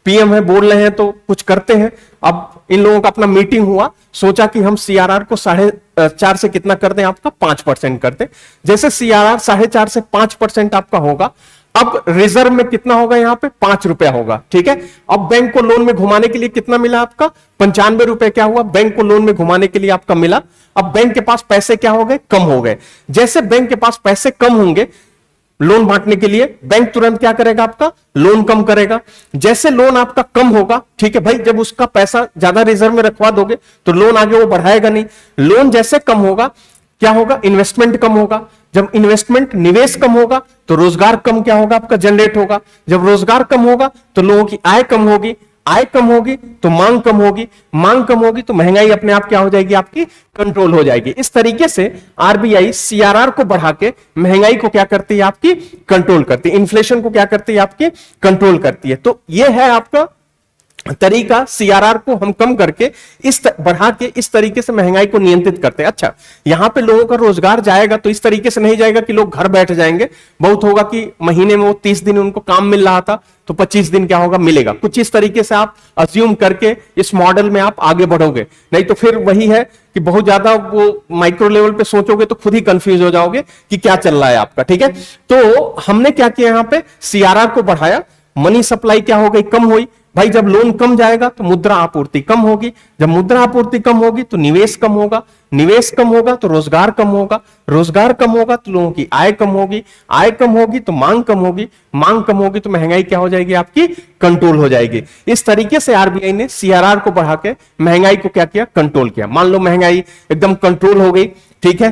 पीएम है, बोल रहे हैं तो कुछ करते हैं। अब इन लोगों का अपना मीटिंग हुआ, सोचा कि हम सीआरआर को 4.5 से कितना कर दें, आपका 5% कर दें। जैसे सीआरआर 4.5 से 5% आपका होगा, अब रिजर्व में कितना होगा, यहां पे 5 रुपया होगा। ठीक है, अब बैंक को लोन में घुमाने के लिए कितना मिला, आपका 95 रुपए क्या हुआ, बैंक को लोन में घुमाने के लिए आपका मिला। अब बैंक के पास पैसे क्या हो गए, कम हो गए। जैसे बैंक के पास पैसे कम होंगे लोन बांटने के लिए, बैंक तुरंत क्या करेगा, आपका लोन कम करेगा। जैसे लोन आपका कम होगा, ठीक है भाई, जब उसका पैसा ज्यादा रिजर्व में रखवा दोगे तो लोन आगे वो बढ़ाएगा नहीं। लोन जैसे कम होगा क्या होगा, इन्वेस्टमेंट कम होगा। जब इन्वेस्टमेंट निवेश कम होगा तो रोजगार कम क्या होगा आपका जनरेट होगा। जब रोजगार कम होगा तो लोगों की आय कम होगी, आय कम होगी तो मांग कम होगी, मांग कम होगी तो महंगाई अपने आप क्या हो जाएगी आपकी कंट्रोल हो जाएगी। इस तरीके से आरबीआई सीआरआर को बढ़ा के महंगाई को क्या करती है आपकी कंट्रोल करती है, इन्फ्लेशन को क्या करती है आपकी कंट्रोल करती है। तो यह है आपका तरीका, सीआरआर को हम कम करके बढ़ा के इस तरीके से महंगाई को नियंत्रित करते हैं। अच्छा, यहां पे लोगों का रोजगार जाएगा तो इस तरीके से नहीं जाएगा कि लोग घर बैठ जाएंगे। बहुत होगा कि महीने में वो 30 दिन उनको काम मिल रहा था तो 25 दिन क्या होगा मिलेगा। कुछ इस तरीके से आप अज्यूम करके इस मॉडल में आप आगे बढ़ोगे, नहीं तो फिर वही है कि बहुत ज्यादा वो माइक्रो लेवल पे सोचोगे तो खुद ही कंफ्यूज हो जाओगे कि क्या चल रहा है आपका। ठीक है, तो हमने क्या किया यहां पे सीआरआर को बढ़ाया, मनी सप्लाई क्या हो गई कम हुई। भाई जब लोन कम जाएगा तो मुद्रा आपूर्ति कम होगी, जब मुद्रा आपूर्ति कम होगी तो निवेश कम होगा, निवेश कम होगा तो रोजगार कम होगा, रोजगार कम होगा तो लोगों की आय कम होगी, आय कम होगी तो मांग कम होगी, मांग कम होगी तो महंगाई क्या हो जाएगी आपकी कंट्रोल हो जाएगी। इस तरीके से आरबीआई ने सीआरआर को बढ़ा के महंगाई को क्या किया कंट्रोल किया। मान लो महंगाई एकदम कंट्रोल हो गई, ठीक है,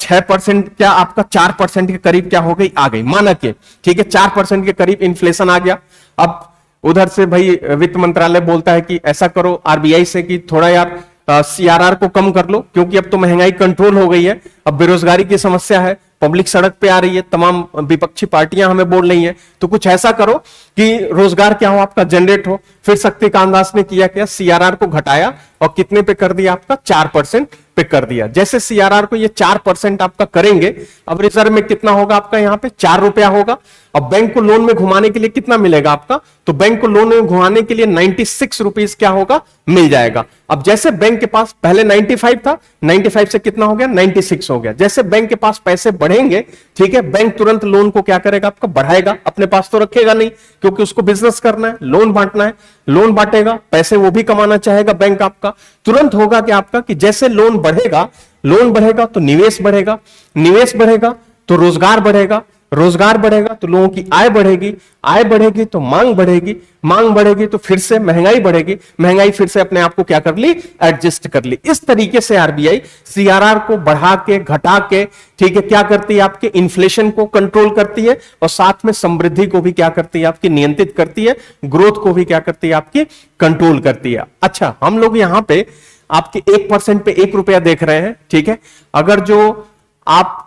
6% क्या आपका 4% के करीब क्या हो गई आ गई माना के, ठीक है, 4% के करीब इन्फ्लेशन आ गया। अब उधर से भाई वित्त मंत्रालय बोलता है कि ऐसा करो आरबीआई से कि थोड़ा यार सीआरआर को कम कर लो क्योंकि अब तो महंगाई कंट्रोल हो गई है, अब बेरोजगारी की समस्या है, पब्लिक सड़क पे आ रही है, तमाम विपक्षी पार्टियां हमें बोल रही हैं, तो कुछ ऐसा करो कि रोजगार क्या हो आपका जनरेट हो। फिर शक्तिकांत दास ने किया क्या, सीआरआर को घटाया और कितने पे कर दिया आपका 4% पे कर दिया। जैसे सीआरआर को ये 4% आपका करेंगे, अब रिजर्व में कितना होगा आपका यहाँ पे 4 रुपया होगा। अब बैंक को लोन में घुमाने के लिए कितना मिलेगा आपका, तो बैंक को लोन में घुमाने के लिए 96 रुपीज क्या होगा मिल जाएगा। अब जैसे बैंक के पास पहले 95 था, 95 से कितना हो गया 96 हो गया। जैसे बैंक के पास पैसे बढ़ेंगे, ठीक है, बैंक तुरंत लोन को क्या करेगा आपका बढ़ाएगा, अपने पास तो रखेगा नहीं क्योंकि उसको बिजनेस करना है, लोन बांटना है, लोन बांटेगा, पैसे वो भी कमाना चाहेगा बैंक आपका। तुरंत होगा कि आपका कि जैसे लोन बढ़ेगा, लोन बढ़ेगा तो निवेश बढ़ेगा, निवेश बढ़ेगा तो रोजगार बढ़ेगा, रोजगार बढ़ेगा तो लोगों की आय बढ़ेगी, आय बढ़ेगी तो मांग बढ़ेगी, मांग बढ़ेगी तो फिर से महंगाई बढ़ेगी, महंगाई फिर से अपने आप को क्या कर ली एडजस्ट कर ली। इस तरीके से आरबीआई सीआरआर को बढ़ा के घटा के, ठीक है, क्या करती है आपके इन्फ्लेशन को कंट्रोल करती है और साथ में समृद्धि को भी क्या करती है आपकी नियंत्रित करती है, ग्रोथ को भी क्या करती है आपकी कंट्रोल करती है। अच्छा, हम लोग यहां पे आपके 1% पे 1 रुपया देख रहे हैं, ठीक है, अगर जो आप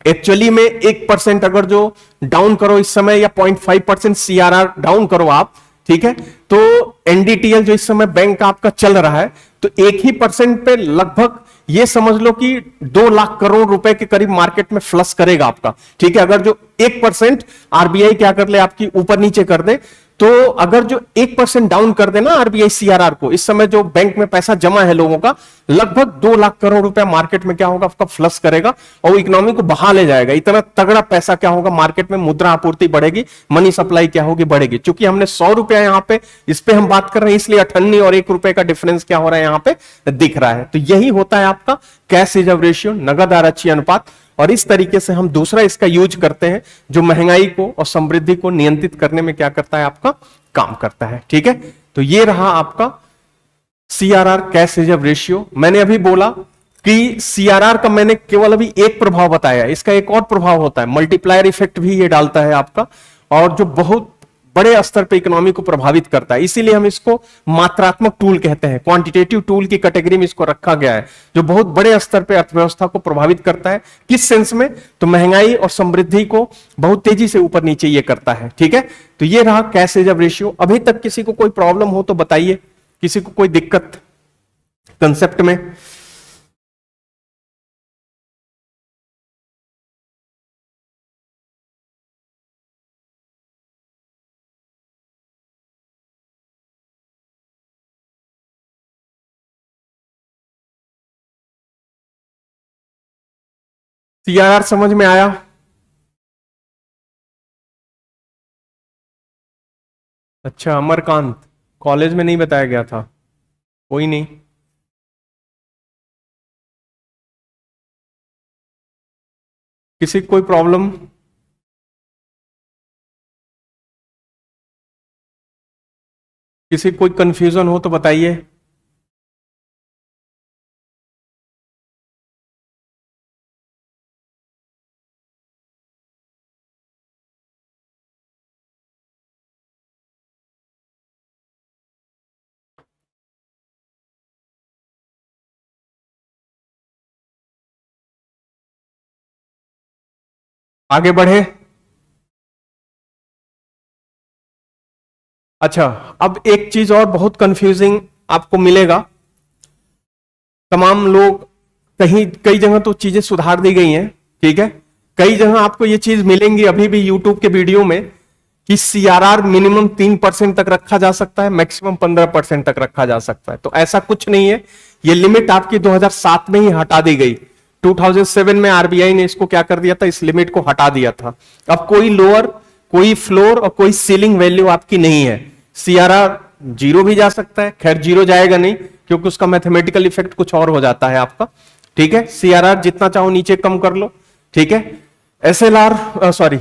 एक्चुअली में 1% अगर जो डाउन करो इस समय या 0.5% सीआरआर डाउन करो आप, ठीक है, तो एनडीटीएल जो इस समय बैंक आपका चल रहा है तो 1% पे लगभग ये समझ लो कि 2 लाख करोड़ रुपए के करीब मार्केट में फ्लश करेगा आपका। ठीक है, अगर जो 1% आरबीआई क्या कर ले आपकी ऊपर नीचे कर दे, तो अगर जो 1% डाउन कर देना आरबीआई सीआरआर को, इस समय जो बैंक में पैसा जमा है लोगों का लगभग 2 लाख करोड़ रुपया मार्केट में क्या होगा आपका फ्लश करेगा और इकोनॉमी को बहा ले जाएगा। इतना तगड़ा पैसा क्या होगा मार्केट में, मुद्रा आपूर्ति बढ़ेगी, मनी सप्लाई क्या होगी बढ़ेगी। चूंकि हमने 100 रुपया यहां पे इस पे हम बात कर रहे हैं इसलिए 98 और 1 रुपए का डिफरेंस क्या हो रहा है यहां पे दिख रहा है। तो यही होता है आपका कैश रिजर्व रेशियो, नगद आरक्षी अनुपात। और इस तरीके से हम दूसरा इसका यूज करते हैं जो महंगाई को और समृद्धि को नियंत्रित करने में क्या करता है आपका काम करता है। ठीक है, तो ये रहा आपका सीआरआर कैश रिजर्व रेशियो। मैंने अभी बोला कि सीआरआर का मैंने केवल अभी एक प्रभाव बताया, इसका एक और प्रभाव होता है, मल्टीप्लायर इफेक्ट भी ये डालता है आपका, और जो बहुत बड़े स्तर पे इकोनॉमी को प्रभावित करता है। इसीलिए हम इसको मात्रात्मक टूल कहते हैं, क्वांटिटेटिव टूल की कैटेगरी में इसको रखा गया है, जो बहुत बड़े स्तर पे अर्थव्यवस्था को प्रभावित करता है। किस सेंस में, तो महंगाई और समृद्धि को बहुत तेजी से ऊपर नीचे ये करता है। ठीक है, तो ये रहा कैश रिजर्व रेशियो। अभी तक किसी को कोई प्रॉब्लम हो तो बताइए, किसी को कोई दिक्कत कंसेप्ट में? सीआरआर समझ में आया? अच्छा, अमरकांत, कॉलेज में नहीं बताया गया था, कोई नहीं। किसी को कोई प्रॉब्लम? किसी को कोई कंफ्यूजन हो तो बताइए। आगे बढ़े। अच्छा, अब एक चीज और बहुत कंफ्यूजिंग आपको मिलेगा। तमाम लोग, कहीं कई जगह तो चीजें सुधार दी गई हैं, ठीक है, कई जगह आपको ये चीज मिलेंगी अभी भी यूट्यूब के वीडियो में कि सीआरआर मिनिमम 3% तक रखा जा सकता है, मैक्सिमम 15% तक रखा जा सकता है। तो ऐसा कुछ नहीं है, ये लिमिट आपकी 2007 में ही हटा दी गई। 2007 में आरबीआई ने इसको क्या कर दिया था, इस लिमिट को हटा दिया था। अब कोई लोअर, कोई फ्लोर और कोई सीलिंग वैल्यू आपकी नहीं है। सीआरआर जीरो भी जा सकता है, खैर जीरो जाएगा नहीं क्योंकि उसका मैथमेटिकल इफेक्ट कुछ और हो जाता है आपका, ठीक है। सीआरआर जितना चाहो नीचे कम कर लो, ठीक है। एसएलआर सॉरी,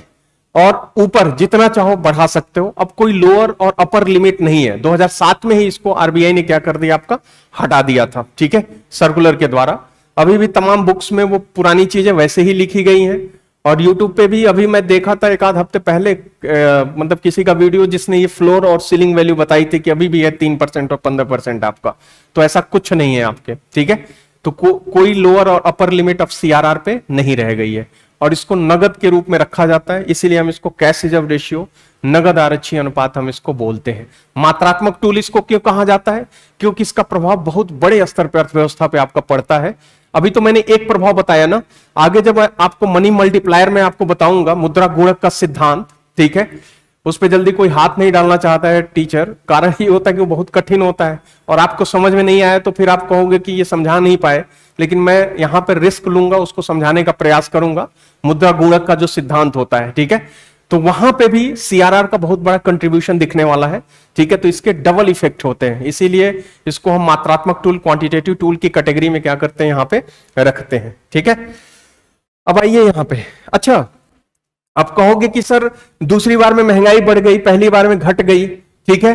और ऊपर जितना चाहो बढ़ा सकते हो। अब कोई लोअर और अपर लिमिट नहीं है। 2007 में ही इसको आरबीआई ने क्या कर दिया, आपका हटा दिया था, ठीक है, सर्कुलर के द्वारा। अभी भी तमाम बुक्स में वो पुरानी चीजें वैसे ही लिखी गई हैं, और यूट्यूब पे भी अभी मैं देखा था एक आध हफ्ते पहले, मतलब किसी का वीडियो जिसने ये फ्लोर और सीलिंग वैल्यू बताई थी कि अभी भी है 3% और 15% आपका। तो ऐसा कुछ नहीं है आपके, ठीक है। तो कोई लोअर और अपर लिमिट ऑफ सीआरआर पे नहीं रह गई है, और इसको नगद के रूप में रखा जाता है, इसीलिए हम इसको कैश रिजर्व रेशियो, नगद आरक्षी अनुपात हम इसको बोलते हैं। मात्रात्मक टूल इसको क्यों कहा जाता है, क्योंकि इसका प्रभाव बहुत बड़े स्तर पर अर्थव्यवस्था पे आपका पड़ता है। अभी तो मैंने एक प्रभाव बताया ना, आगे जब आपको मनी मल्टीप्लायर में आपको बताऊंगा मुद्रा गुणक का सिद्धांत, ठीक है, उस पर जल्दी कोई हाथ नहीं डालना चाहता है टीचर, कारण ये होता है कि वो बहुत कठिन होता है और आपको समझ में नहीं आया तो फिर आप कहोगे कि ये समझा नहीं पाए, लेकिन मैं यहां पर रिस्क लूंगा, उसको समझाने का प्रयास करूंगा। मुद्रा गुणक का जो सिद्धांत होता है, ठीक है, तो वहां पे भी सीआरआर का बहुत बड़ा कंट्रीब्यूशन दिखने वाला है, ठीक है। तो इसके डबल इफेक्ट होते हैं, इसीलिए इसको हम मात्रात्मक टूल, क्वांटिटेटिव टूल की कैटेगरी में क्या करते हैं, यहां पे रखते हैं, ठीक है। अब आइए यहां पे, अच्छा आप कहोगे कि सर दूसरी बार में महंगाई बढ़ गई, पहली बार में घट गई, ठीक है,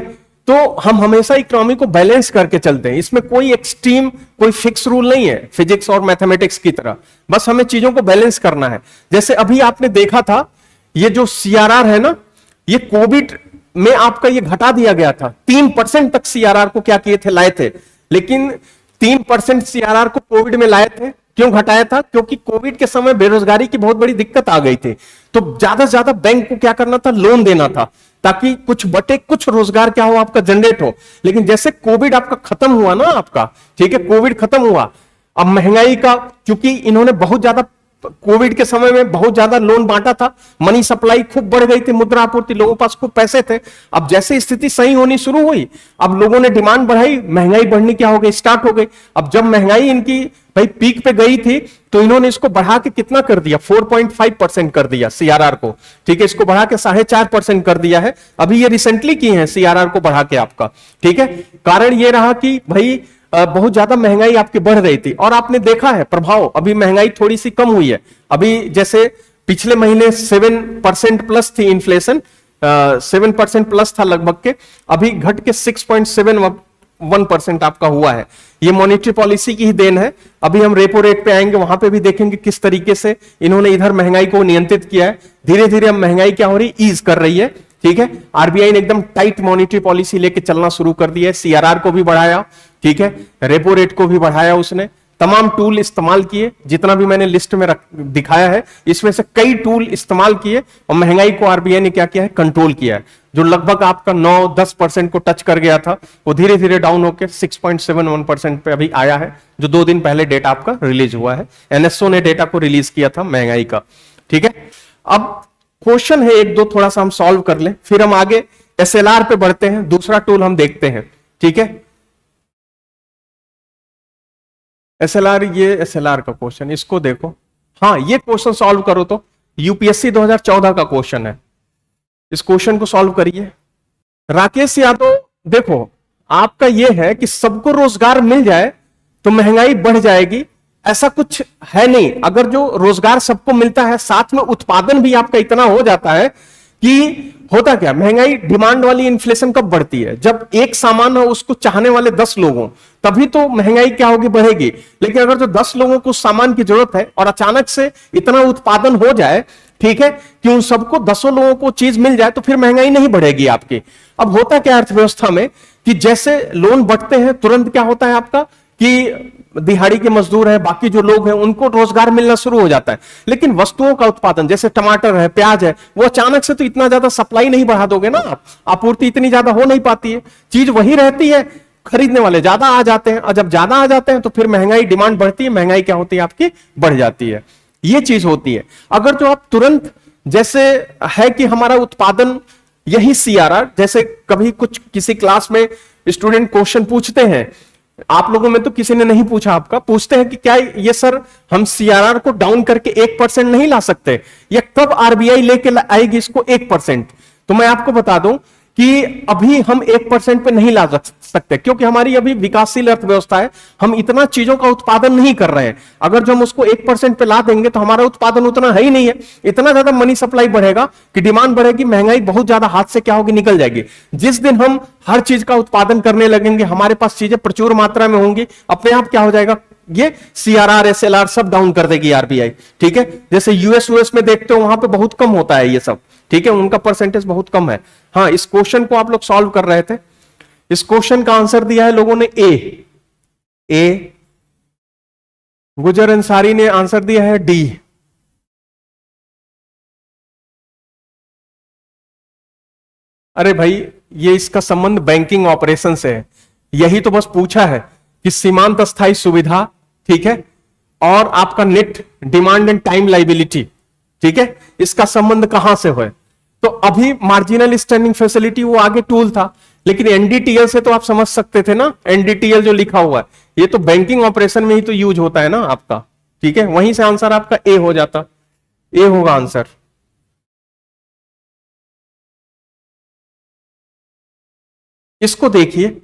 तो हम हमेशा इकोनॉमी को बैलेंस करके चलते हैं, इसमें कोई एक्सट्रीम, कोई फिक्स रूल नहीं है फिजिक्स और मैथमेटिक्स की तरह, बस हमें चीजों को बैलेंस करना है। जैसे अभी आपने देखा था, ये जो सीआरआर है ना, ये कोविड में आपका ये घटा दिया गया था, 3% तक सीआरआर को क्या किए थे, लाए थे, लेकिन 3% सीआरआर को कोविड में लाए थे। क्यों घटाया था, क्योंकि कोविड के समय बेरोजगारी की बहुत बड़ी दिक्कत आ गई थी, तो ज्यादा से ज्यादा बैंक को क्या करना था, लोन देना था, ताकि कुछ बटे कुछ रोजगार क्या हो, आपका जनरेट हो। लेकिन जैसे कोविड आपका खत्म हुआ ना आपका, ठीक है, कोविड खत्म हुआ, अब महंगाई का, क्योंकि इन्होंने बहुत ज्यादा कोविड के समय में बहुत ज्यादा लोन बांटा था, मनी सप्लाई खूब बढ़ गई थी, मुद्रा आपूर्ति, लोगों के पास खूब पैसे थे। अब जैसे स्थिति सही होनी शुरू हुई, अब लोगों ने डिमांड बढ़ाई, महंगाई बढ़नी क्या हो गई, स्टार्ट हो गई। अब जब महंगाई इनकी भाई पीक पे गई थी, तो इन्होंने इसको बढ़ा के कितना कर दिया, 4.5% कर दिया सीआरआर को, ठीक है, इसको बढ़ा के 4.5% कर दिया है। अभी ये रिसेंटली की है सीआरआर को बढ़ा के आपका, ठीक है। कारण ये रहा कि भाई बहुत ज्यादा महंगाई आपकी बढ़ रही थी, और आपने देखा है प्रभाव, अभी महंगाई थोड़ी सी कम हुई है। अभी जैसे पिछले महीने 7% प्लस थी इन्फ्लेशन, 7% प्लस था लगभग के, अभी घट के 6.71% आपका हुआ है। ये मॉनेटरी पॉलिसी की ही देन है। अभी हम रेपो रेट पे आएंगे, वहां पे भी देखेंगे किस तरीके से इन्होंने इधर महंगाई को नियंत्रित किया है। धीरे धीरे अब महंगाई क्या हो रही, ईज कर रही है, ठीक है। आरबीआई ने एकदम टाइट मॉनेटरी पॉलिसी लेके चलना शुरू कर दिया है, सीआरआर को भी बढ़ाया, ठीक है, रेपो रेट को भी बढ़ाया, उसने तमाम टूल इस्तेमाल किए, जितना भी मैंने लिस्ट में दिखाया है, इसमें से कई टूल इस्तेमाल किए, और महंगाई को आरबीआई ने क्या किया है, कंट्रोल किया है। जो लगभग आपका 9-10% को टच कर गया था, वो धीरे धीरे डाउन होकर 6.71% पे अभी आया है, जो 2 दिन पहले डेटा आपका रिलीज हुआ है। एनएसओ ने डेटा को रिलीज किया था महंगाई का, ठीक है। अब क्वेश्चन है एक दो, थोड़ा सा हम सॉल्व कर लें, फिर हम आगे एसएलआर पे बढ़ते हैं, दूसरा टूल हम देखते हैं, ठीक है। एसएलआर, ये एसएलआर का क्वेश्चन, इसको देखो, हाँ ये क्वेश्चन सॉल्व करो तो यूपीएससी 2014 का क्वेश्चन है, इस क्वेश्चन को सॉल्व करिए। राकेश यादव, देखो आपका यह है कि सबको रोजगार मिल जाए तो महंगाई बढ़ जाएगी, ऐसा कुछ है नहीं। अगर जो रोजगार सबको मिलता है, साथ में उत्पादन भी आपका इतना हो जाता है कि होता क्या, महंगाई, डिमांड वाली इन्फ्लेशन कब बढ़ती है, जब एक सामान हो उसको चाहने वाले 10 लोग हों, तभी तो महंगाई क्या होगी, बढ़ेगी। लेकिन अगर जो 10 लोगों को उस सामान की जरूरत है और अचानक से इतना उत्पादन हो जाए, ठीक है, कि उन सबको 10 लोगों को चीज मिल जाए, तो फिर महंगाई नहीं बढ़ेगी आपकी। अब होता क्या अर्थव्यवस्था में कि जैसे लोन बढ़ते हैं, तुरंत क्या होता है आपका कि दिहाड़ी के मजदूर हैं, बाकी जो लोग हैं उनको रोजगार मिलना शुरू हो जाता है। लेकिन वस्तुओं का उत्पादन जैसे टमाटर है, प्याज है, वो अचानक से तो इतना ज्यादा सप्लाई नहीं बढ़ा दोगे ना आप, आपूर्ति इतनी ज्यादा हो नहीं पाती है, चीज वही रहती है, खरीदने वाले ज्यादा आ जाते हैं, और जब ज्यादा आ जाते हैं तो फिर महंगाई, डिमांड बढ़ती है, महंगाई क्या होती है आपकी, बढ़ जाती है। ये चीज होती है। अगर जो आप तुरंत, जैसे है कि हमारा उत्पादन, यही सीआरआर, जैसे कभी कुछ किसी क्लास में स्टूडेंट क्वेश्चन पूछते हैं, आप लोगों में तो किसी ने नहीं पूछा, आपका पूछते हैं कि क्या ये सर हम सीआरआर को डाउन करके 1% नहीं ला सकते, या कब आरबीआई लेके आएगी इसको 1%? तो मैं आपको बता दूं कि अभी हम 1% पे नहीं ला सकते, क्योंकि हमारी अभी विकासशील अर्थव्यवस्था है, हम इतना चीजों का उत्पादन नहीं कर रहे हैं। अगर जो हम उसको 1% पे ला देंगे तो हमारा उत्पादन उतना है ही नहीं है, इतना ज्यादा मनी सप्लाई बढ़ेगा कि डिमांड बढ़ेगी, महंगाई बहुत ज्यादा हाथ से क्या होगी, निकल जाएगी। जिस दिन हम हर चीज का उत्पादन करने लगेंगे, हमारे पास चीजें प्रचुर मात्रा में होंगी, अपने आप क्या हो जाएगा, ये सीआरआर, एसएलआर सब डाउन कर देगी आरबीआई। ठीक है, जैसे यूएस में देखते हो, वहां पे बहुत कम होता है ये सब। ठीक है, उनका परसेंटेज बहुत कम है। हाँ, इस क्वेश्चन को आप लोग सॉल्व कर रहे थे, इस क्वेश्चन का आंसर दिया है लोगों ने ए। गुजर अंसारी ने आंसर दिया है डी। अरे भाई, ये इसका संबंध बैंकिंग ऑपरेशन से है, यही तो बस पूछा है कि सीमांत अस्थायी सुविधा, ठीक है, और आपका net demand and time liability, ठीक है, इसका संबंध कहां से है। तो अभी मार्जिनल स्टैंडिंग फैसिलिटी वो आगे टूल था, लेकिन एनडीटीएल से तो आप समझ सकते थे ना, एनडीटीएल जो लिखा हुआ है ये तो बैंकिंग ऑपरेशन में ही तो यूज होता है ना आपका। ठीक है, वहीं से आंसर आपका ए हो जाता, ए होगा आंसर। इसको देखिए,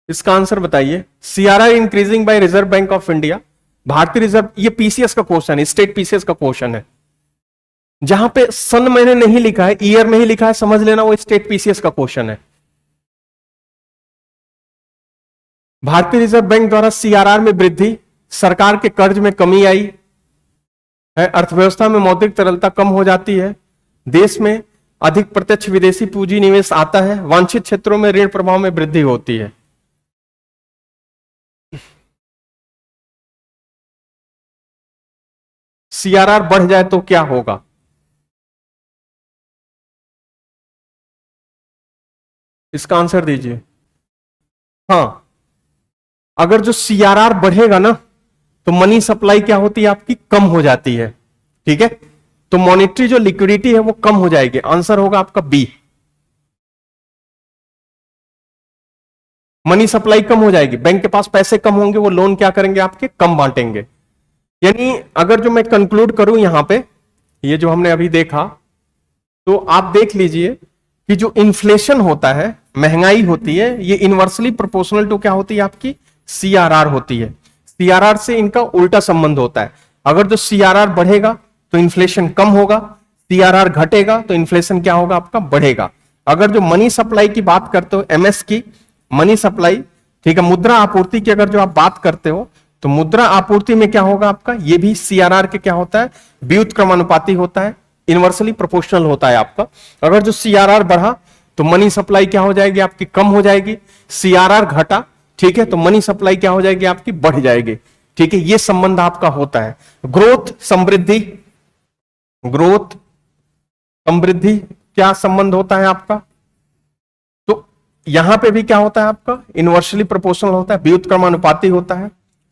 इसका आंसर बताइए। CRR increasing by reserve bank of India, भारतीय रिजर्व, ये पीसीएस का क्वेश्चन है, स्टेट पीसीएस का क्वेश्चन है। जहां पे सन मैंने नहीं लिखा है, ईयर में ही लिखा है, समझ लेना वो स्टेट पीसीएस का क्वेश्चन है। भारतीय रिजर्व बैंक द्वारा सीआरआर में वृद्धि, सरकार के कर्ज में कमी आई है, अर्थव्यवस्था में मौद्रिक तरलता कम हो जाती है, देश में अधिक प्रत्यक्ष विदेशी पूंजी निवेश आता है, वांछित क्षेत्रों में ऋण प्रभाव में वृद्धि होती है। सीआरआर बढ़ जाए तो क्या होगा? इसका आंसर दीजिए। हाँ, अगर जो सीआरआर बढ़ेगा ना तो मनी सप्लाई क्या होती है आपकी, कम हो जाती है। ठीक है, तो मॉनेटरी जो लिक्विडिटी है वो कम हो जाएगी, आंसर होगा आपका बी। मनी सप्लाई कम हो जाएगी, बैंक के पास पैसे कम होंगे, वो लोन क्या करेंगे आपके, कम बांटेंगे। यानी अगर जो मैं कंक्लूड करूं यहां पे, ये जो हमने अभी देखा, तो आप देख लीजिए कि जो इन्फ्लेशन होता है, महंगाई होती है, ये इनवर्सली प्रोपोर्शनल टू क्या होती है आपकी, सीआरआर होती है। सीआरआर से इनका उल्टा संबंध होता है। अगर जो सीआरआर बढ़ेगा तो इन्फ्लेशन कम होगा, सीआरआर घटेगा तो इन्फ्लेशन क्या होगा आपका, बढ़ेगा। अगर जो मनी सप्लाई की बात करते हो, एमएस की, मनी सप्लाई, ठीक है, मुद्रा आपूर्ति की अगर जो आप बात करते हो, तो मुद्रा आपूर्ति में क्या होगा आपका, ये भी सीआरआर के क्या होता है, व्युत्क्रमानुपाती होता है, इनवर्सली प्रोपोर्शनल होता है आपका। अगर जो सीआरआर बढ़ा तो मनी सप्लाई क्या हो जाएगी आपकी, कम हो जाएगी। सीआरआर घटा, ठीक है, तो मनी सप्लाई क्या हो जाएगी आपकी, बढ़ जाएगी। ठीक है, ये संबंध आपका होता है। ग्रोथ समृद्धि, ग्रोथ समृद्धि क्या संबंध होता है आपका, तो यहां पे भी क्या होता है आपका, इनवर्सली प्रोपोर्शनल होता है, व्युत्क्रमानुपाती होता है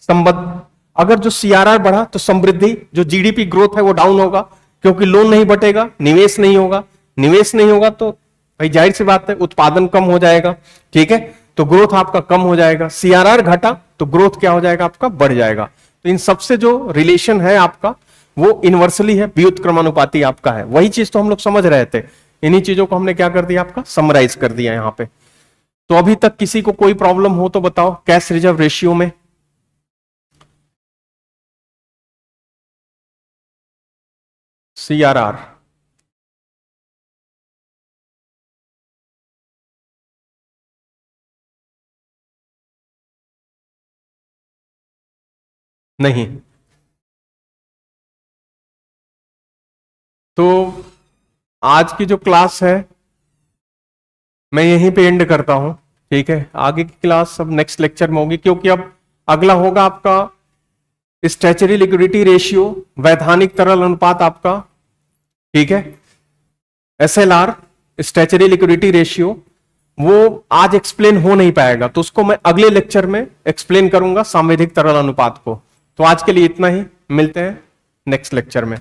संबंध। अगर जो सीआरआर बढ़ा तो समृद्धि, जो जीडीपी ग्रोथ है वो डाउन होगा, क्योंकि लोन नहीं बटेगा, निवेश नहीं होगा, निवेश नहीं होगा तो भाई जाहिर सी बात है उत्पादन कम हो जाएगा। ठीक है, तो ग्रोथ आपका कम हो जाएगा। सीआरआर घटा तो ग्रोथ क्या हो जाएगा आपका, बढ़ जाएगा। तो इन सबसे जो रिलेशन है आपका वो इनवर्सली है, व्युत्क्रमानुपाती आपका है। वही चीज तो हम लोग समझ रहे थे, इन्हीं चीजों को हमने क्या कर दिया आपका, समराइज कर दिया यहां पे। तो अभी तक किसी को कोई प्रॉब्लम हो तो बताओ, कैश रिजर्व रेशियो में। सीआरआर नहीं, तो आज की जो क्लास है मैं यहीं पे एंड करता हूं, ठीक है। आगे की क्लास अब नेक्स्ट लेक्चर में होगी, क्योंकि अब अगला होगा आपका स्टैचुरी लिक्विडिटी रेशियो, वैधानिक तरल अनुपात आपका, ठीक है। SLR स्टैचुरी लिक्विडिटी रेशियो, वो आज एक्सप्लेन हो नहीं पाएगा, तो उसको मैं अगले लेक्चर में एक्सप्लेन करूंगा, सांविधिक तरल अनुपात को। तो आज के लिए इतना ही, मिलते हैं नेक्स्ट लेक्चर में।